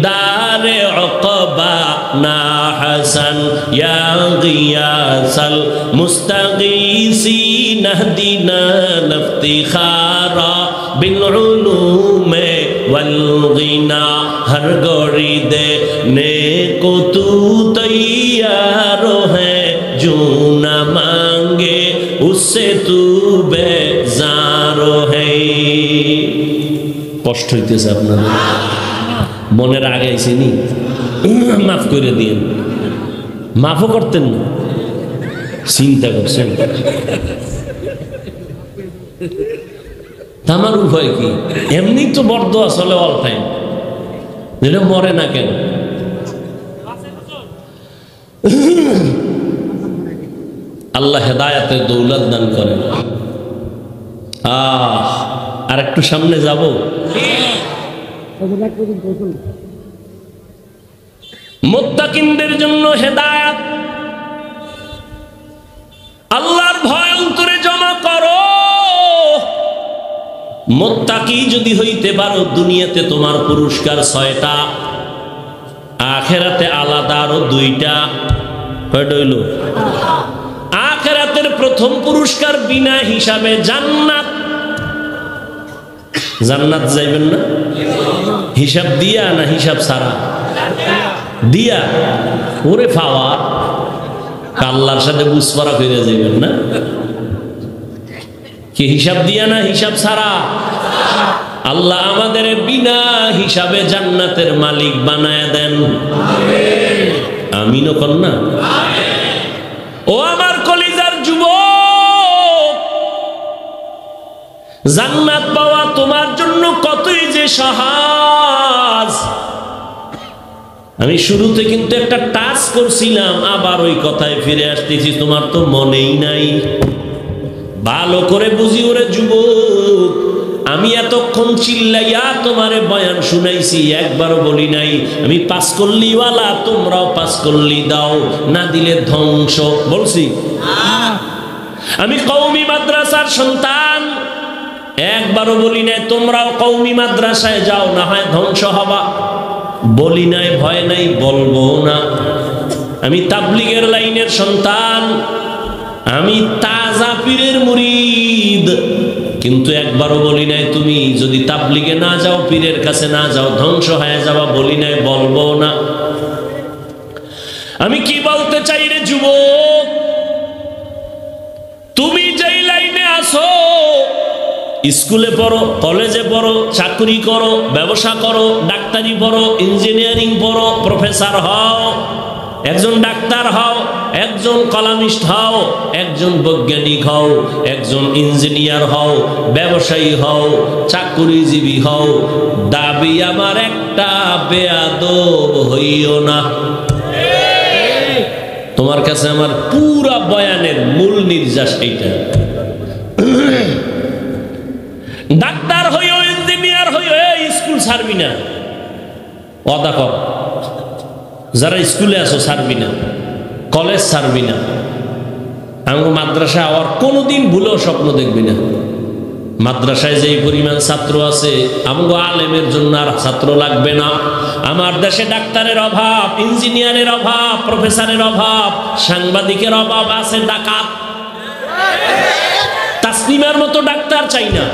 [SPEAKER 1] দারে উকবা না হাসান, ইয়া গিয়াসাল মুস্তাগীসিন ইহদিনা লিফতিখারা বিল উলুমে वल गिना हर गौरी देने को तू तैयार है, जो न मांगे उससे तू बेजार है। কষ্ট হইতেছে আপনাদের? মনের আগে আইসেনি? মাফ করে দিয়েন। মাফও করতেন না, চিন্তা করছেন? আমার উভয় কি? এমনি তো বরদোয়া চলে অল টাইম, যেটা মরে না কেন? আল্লাহ হেদায়েতের দৌলত দান করেন। আর একটু সামনে যাব। মুত্তাকিনদের জন্য হেদায়েত, আল্লাহর ভয় অন্তরে জমা করো। মুত্তাকি যদি হইতে পারো, দুনিয়াতে তোমার পুরস্কার 6টা, আখিরাতে আলাদা আরো 2টা। কয়টা হইল? আখিরাতের প্রথম পুরস্কার বিনা হিসাবে জান্নাত। জান্নাত যাইবেন না হিসাব দিয়া, না হিসাব ছাড়া? দিয়া। ওরে পাওয়া, আল্লাহর সাথে বুঝপড়া করে যাইবেন না? কি হিসাব দিয়া না হিসাব ছাড়া? আল্লাহ আমাদের বিনা হিসাবে জান্নাতের মালিক বানায় দেন। আমিন কন্যা। ও আমার কলিজার যুবক, জান্নাত পাওয়া তোমার জন্য কতই যে সহজ। আমি শুরুতে কিন্তু একটা টাচ করছিলাম, আবার ওই কথায় ফিরে আসতেছি, তোমার তো মনেই নাই। ভালো করে বুঝি ওরে যুবক, আমি এতক্ষণ চিল্লাইয়া তোমারে বয়ান শুনাইছি, একবারও বলি নাই আমি 5 কল্লিওয়ালা, তোমরাও 5 কল্লি দাও, না দিলে ধ্বংস। বলছি? আমি কওমি মাদ্রাসার সন্তান, একবারও বলি নাই তোমরাও কওমি মাদ্রাসায় যাও, না হয় ধ্বংস হবা। বলি নাই, ভয় নাই, বলবো না। আমি তাবলীগের লাইনের সন্তান, আমি তাজা পীরের মুরিদ, কিন্তু একবারও বলি নাই তুমি যদি তাবলীগে না যাও, পীরের কাছে না যাও, ধ্বংস হয়ে যাবা। বলি নাই, বলবো না। আমি কি বলতে চাই রে যুবক, তুমি যেই লাইনে আসো, স্কুলে পড়ো, কলেজে পড়ো, চাকরি করো, ব্যবসা করো, ডাক্তারি পড়ো, ইঞ্জিনিয়ারিং পড়ো, প্রফেসর হও, একজন ডাক্তার হও, একজন কলামিস্ট হও, একজন বৈজ্ঞানিক হও, একজন ইঞ্জিনিয়ার হও, ব্যবসায়ী হও, চাকরিজীবী হও, দাবি আমার একটা, বেয়াদব হইও না। তোমার কাছে আমার পুরা বয়ানের মূল নির্যাস এইটা। ছাড়বি না, ওয়াদা কর। যারা স্কুলে আছো ছাড়বি না, কলেজ ছাড়বি না, আমাকে মাদ্রাসা আর কোনোদিন ভুলেও স্বপ্ন দেখবি না। মাদ্রাসায় যেই পরিমাণ ছাত্র আছে, আমগো আলেমের জন্য আর ছাত্র লাগবে না। আমার দেশে ডাক্তারের অভাব, ইঞ্জিনিয়ারের অভাব, প্রফেসরের অভাব, সাংবাদিকের অভাব আছে, ডাকাত। তাসলিমার মতো ডাক্তার চাই না,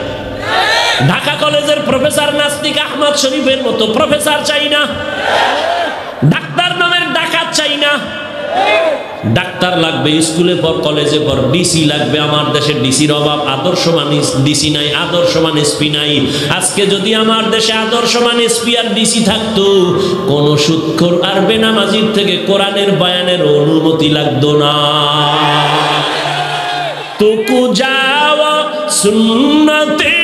[SPEAKER 1] ঢাকা কলেজের প্রফেসর নাস্তিক আহমদ শরীফের মতো প্রফেসর চাই না, ডাক্তার নামের ডাকাত চাই না। ডাক্তার লাগবে, স্কুলে পর, কলেজে পর, ডিসি লাগবে। আমার দেশে ডিসির অভাব, আদর্শমান ডিসি নাই, আদর্শমান এসপি নাই। আজকে যদি আমার দেশে আদর্শমান এসপি আর ডিসি থাকতো, কোন সুদখোর আর বেনামাজির থেকে কোরআনের বয়ানের অনুমতি লাগতো না। তুকু যাওয়া সুন্নতে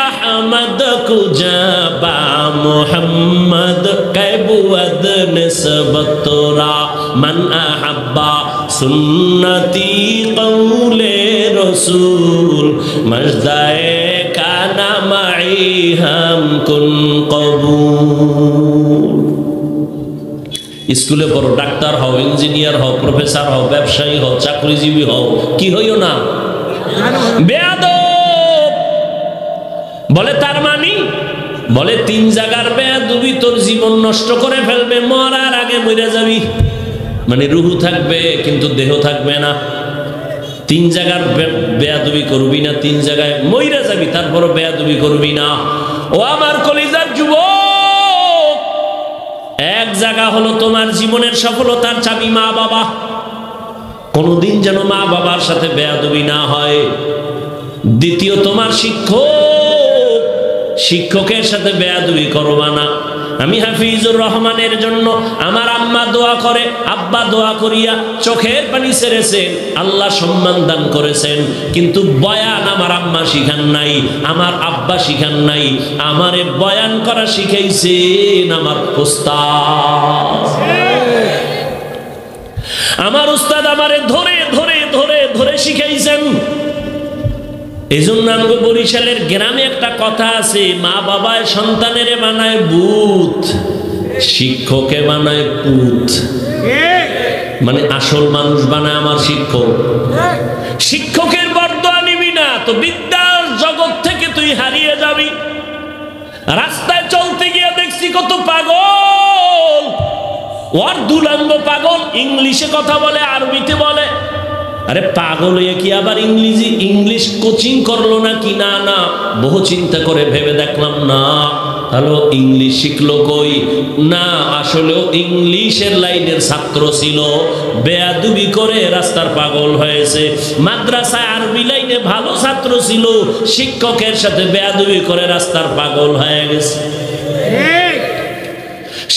[SPEAKER 1] আহমদ কুজাবা মুহাম্মদ কাইবুদ নিসবতরা মান আহাব্বা সুন্নতি কওলে রাসূল মজদায়ে কানা মাই হাম কুন কবুল। স্কুলে পড়ো, ডাক্তার হও, ইঞ্জিনিয়ার হও, প্রফেসর হও, ব্যবসায়ী হও, চাকরিজীবী হও, কি হইও না বেয়াদব। বলে তার মানি, বলে 3 জায়গার বেয়াদবি তোর জীবন নষ্ট করে ফেলবে, মরার আগে মরে যাবি। মানে রুহু থাকবে কিন্তু দেহ থাকবে না। 3 জায়গার বেয়াদবি করবি না, 3 জায়গায় মরে যাবি, তারপরও বেয়াদবি করবি না। ও আমার কলিজার যুবক, এক জায়গা হলো তোমার জীবনের সফলতার চাবি মা বাবা। কোনদিন যেন মা বাবার সাথে বেয়াদবি না হয়। দ্বিতীয়, তোমার শিক্ষকের সাথে বেয়াদবি করবা না। আমি হাফিজুর রহমানের জন্য আমার আম্মা দোয়া করে, আব্বা দোয়া করিয়া চোখের পানি ছেড়েছেন, আল্লাহ সম্মান দান করেছেন। কিন্তু বয়ান আমার আম্মা শিখান নাই, আমার আব্বা শিখান নাই, আমারে বয়ান করা শিখাইছেন আমার উস্তাদ। আমার উস্তাদ আমারে ধরে ধরে ধরে ধরে শিখাইছেন। এই জন্য আমাকে বরিশালের গ্রামে একটা কথা আছে, মা বাবায় সন্তানের বানায় ভূত, শিক্ষকে বানায় পুত। মানে আসল মানুষ বানায় আমার শিক্ষক। শিক্ষকের বরদোয়া নিবি না তো বিদ্যার জগৎ থেকে তুই হারিয়ে যাবি। রাস্তায় চলতে গিয়ে দেখছি কত পাগল, ওর দুলাঙ্গ পাগল, ইংলিশে কথা বলে, আরবিতে বলে। আরে পাগল হয়ে কি আবার ইংলিশ কোচিং করলো নাকি? না না, বহু চিন্তা করে ভেবে দেখলাম না। তাহলে ইংলিশ শিখলো কই? না, আসলেও ইংলিশের লাইনের ছাত্র ছিল, বেয়াদবি করে রাস্তার পাগল হয়েছে। মাদ্রাসায় আরবি লাইনে ভালো ছাত্র ছিল, শিক্ষকের সাথে বেয়াদবি করে রাস্তার পাগল হয়ে গেছে।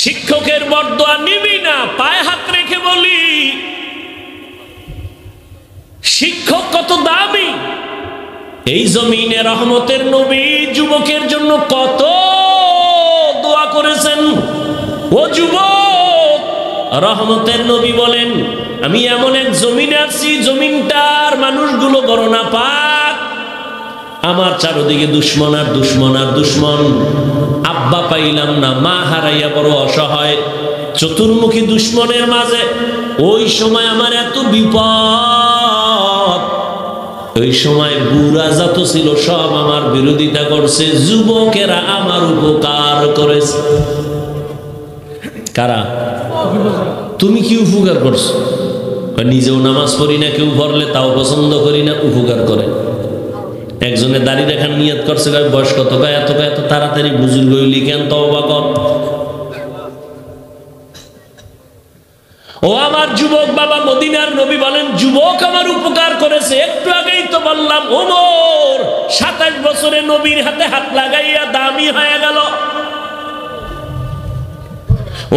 [SPEAKER 1] শিক্ষকের বরদোয়া নিবি না, পায়ে হাত রেখে বলি, শিক্ষক কত দামি। এই জমিনে রহমতের নবী যুবকের জন্য কত দোয়া করেছেন। ও যুবক, রহমতের নবী বলেন, আমি এমন এক জমিনে আছি, জমিনটার মানুষগুলো বড় না পাক, আমার চারদিকে দুশ্মন আর দুশ্মন আর দুশ্মন। আব্বা পাইলাম না, মা হারাইয়া বড় অসহায়, চতুর্মুখী দুশ্মনের মাঝে। ওই সময় আমার এত বিপদ, ওই সময় বুড়া যত ছিল সব আমার বিরোধিতা করছে, যুবকেরা আমার উপকার করেছে। কারা? তুমি কি উপকার করছো? নিজেও নামাজ পড়ি না, কেউ পড়লে তাও পছন্দ করি না, উপকার করে। একজনে দাড়ি দেখার নিয়ত করছে, বয়স কত? এত তাড়াতাড়ি বুজুর্গ হইলি কেন? তওবা কর। ও আমার যুবক বাবা, মদিনার নবী বলেন, যুবক আমার উপকার করেছে। একটু আগেই তো বললাম, ওমর 27 বছরে নবীর হাতে হাত লাগাইয়া দামি হয়ে গেল।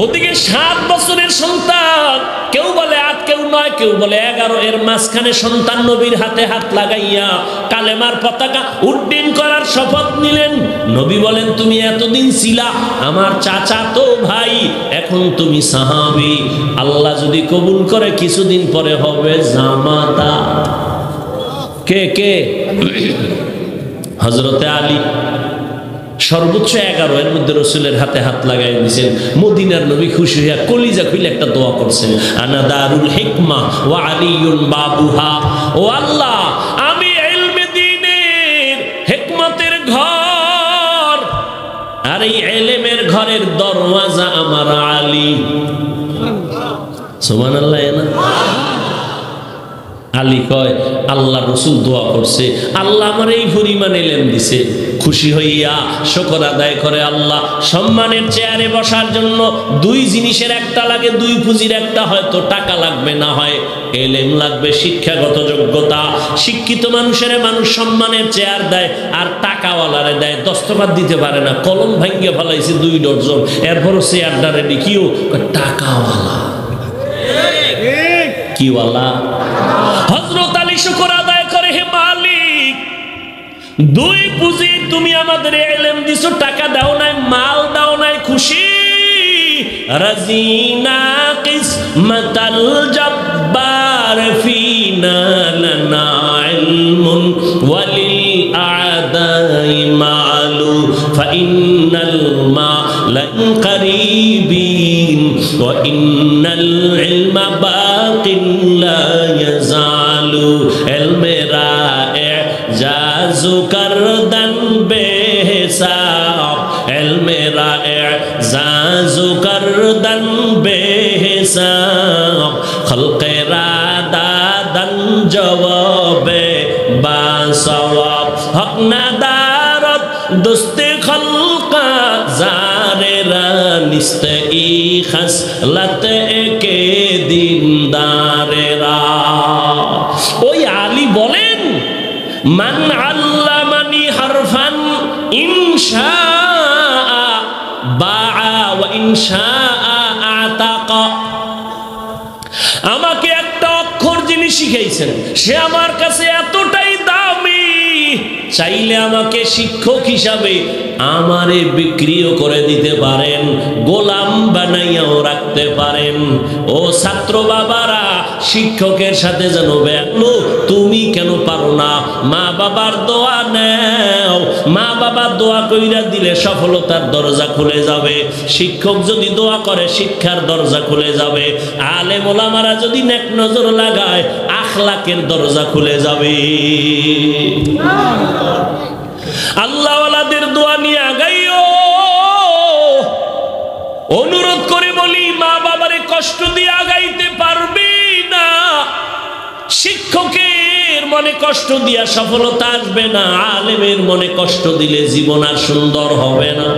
[SPEAKER 1] ওদিকে 7 বছরের সন্তান, কেউ বলে 8, কেউ 9, কেউ বলে 11, এর মাঝখানে সন্তান নবীর হাতে হাত লাগাইয়া কালেমার পতাকা উড্ডীন করার শপথ নিলেন। নবী বলেন, তুমি এতদিন ছিলা আমার চাচা তো ভাই, এখন তুমি সাহাবী, আল্লাহ যদি কবুল করে কিছুদিন পরে হবে জামাতা। কে কে? হযরতে আলী। সর্বোচ্চ 11, এর মধ্যে রসুলের হাতে হাত লাগাই দিয়েছেন। মদিনার নবী খুশি হইয়া কলিজা খুলে একটা দোয়া করছেন, আনা দারুল হিকমা ওয়া আলিয়ুন বাবুহা। ও আল্লাহ, আমি ইলমে দ্বীনের হিকমতের ঘর, আর এই ইলমের ঘরের দরওয়াজা আমার আলী। সুবহানাল্লাহ। না আলী কয় আল্লাহ রসুল দোয়া করছে, আল্লাহ আমার এই পরিমাণ ইলম দিছে। খুশি হইয়া শুকর আদায় করে আল্লাহ। সম্মানের চেয়ারে বসার জন্য দুই জিনিসের একটা লাগে, দুই পুঁজির একটা হয়তো টাকা লাগবে, না হয় ইলম লাগবে, শিক্ষাগত যোগ্যতা। শিক্ষিত মানুষের মানুষ সম্মানের চেয়ার দেয়, আর টাকাওয়ালারে দেয় দস্তখত দিতে পারে না, কলম ভাঙ্গিয়ে ফেলাইছে 2 ডজন, এরপরও চেয়ারটা রেডি। কিও টাকাওয়ালা, কিওয়ালা। হযরত আলী শুকর আদায় করে, হে মালিক, 2 পুঁজি তুমি আমাদের ইলম দিছো, টাকা দাও নাই, মাল দাও নাই, খুশি। রাজিনা কিসমাতাল জব্বার ফিনা লানা ইলমুন ওয়ালিল আদাই মালু ফাইন্নাল মালা করিবিন ওয়া ইন্নাল ইলমা বাকিন লা ইয়াজালু। ইলমেরা এজাজু করদান বেহিসাব, ইলমেরা এজাজু করদান বেহিসাব, খলকেরা দাদান জবাবে বাসওয়াব। হক নাদারত দোস্তে খলকা জারেরা নিস্তে ই খাসলাত একে দিনদারেরা। ওই আলী বলেন, মান আল্লামানি হারফান ইনশা বাআ ওয়া ইনশা আতাকা। আমাকে একটা অক্ষর যিনি শিখাইছেন, সে আমার কাছে এতটাই দামি, চাইলে আমাকে শিক্ষক হিসাবে আমারে বিক্রিও করে দিতে পারেন, গোলাম বানাইয়াও রাখতে পারেন। ও ছাত্র বাবারা, শিক্ষকের সাথে যেন বেলো, তুমি কেন পারো না? মা বাবার দোয়া নেও, মা বাবা দোয়া কইরা দিলে সফলতার দরজা খুলে যাবে। শিক্ষক যদি দোয়া করে, শিক্ষার দরজা খুলে যাবে। আলেম ওলামারা যদি নেক নজর লাগায়, আখলাকের দরজা খুলে যাবে। আল্লাহওয়ালাদের দোয়া নিয়ে আগাইও। অনুরোধ করে বলি, মা বাবারে কষ্ট দিয়ে আগাইতে পারবি না। শিক্ষকের মনে কষ্ট দিয়া সফলতা আসবে না, আলেমের মনে কষ্ট দিলে জীবন আর সুন্দর হবে না।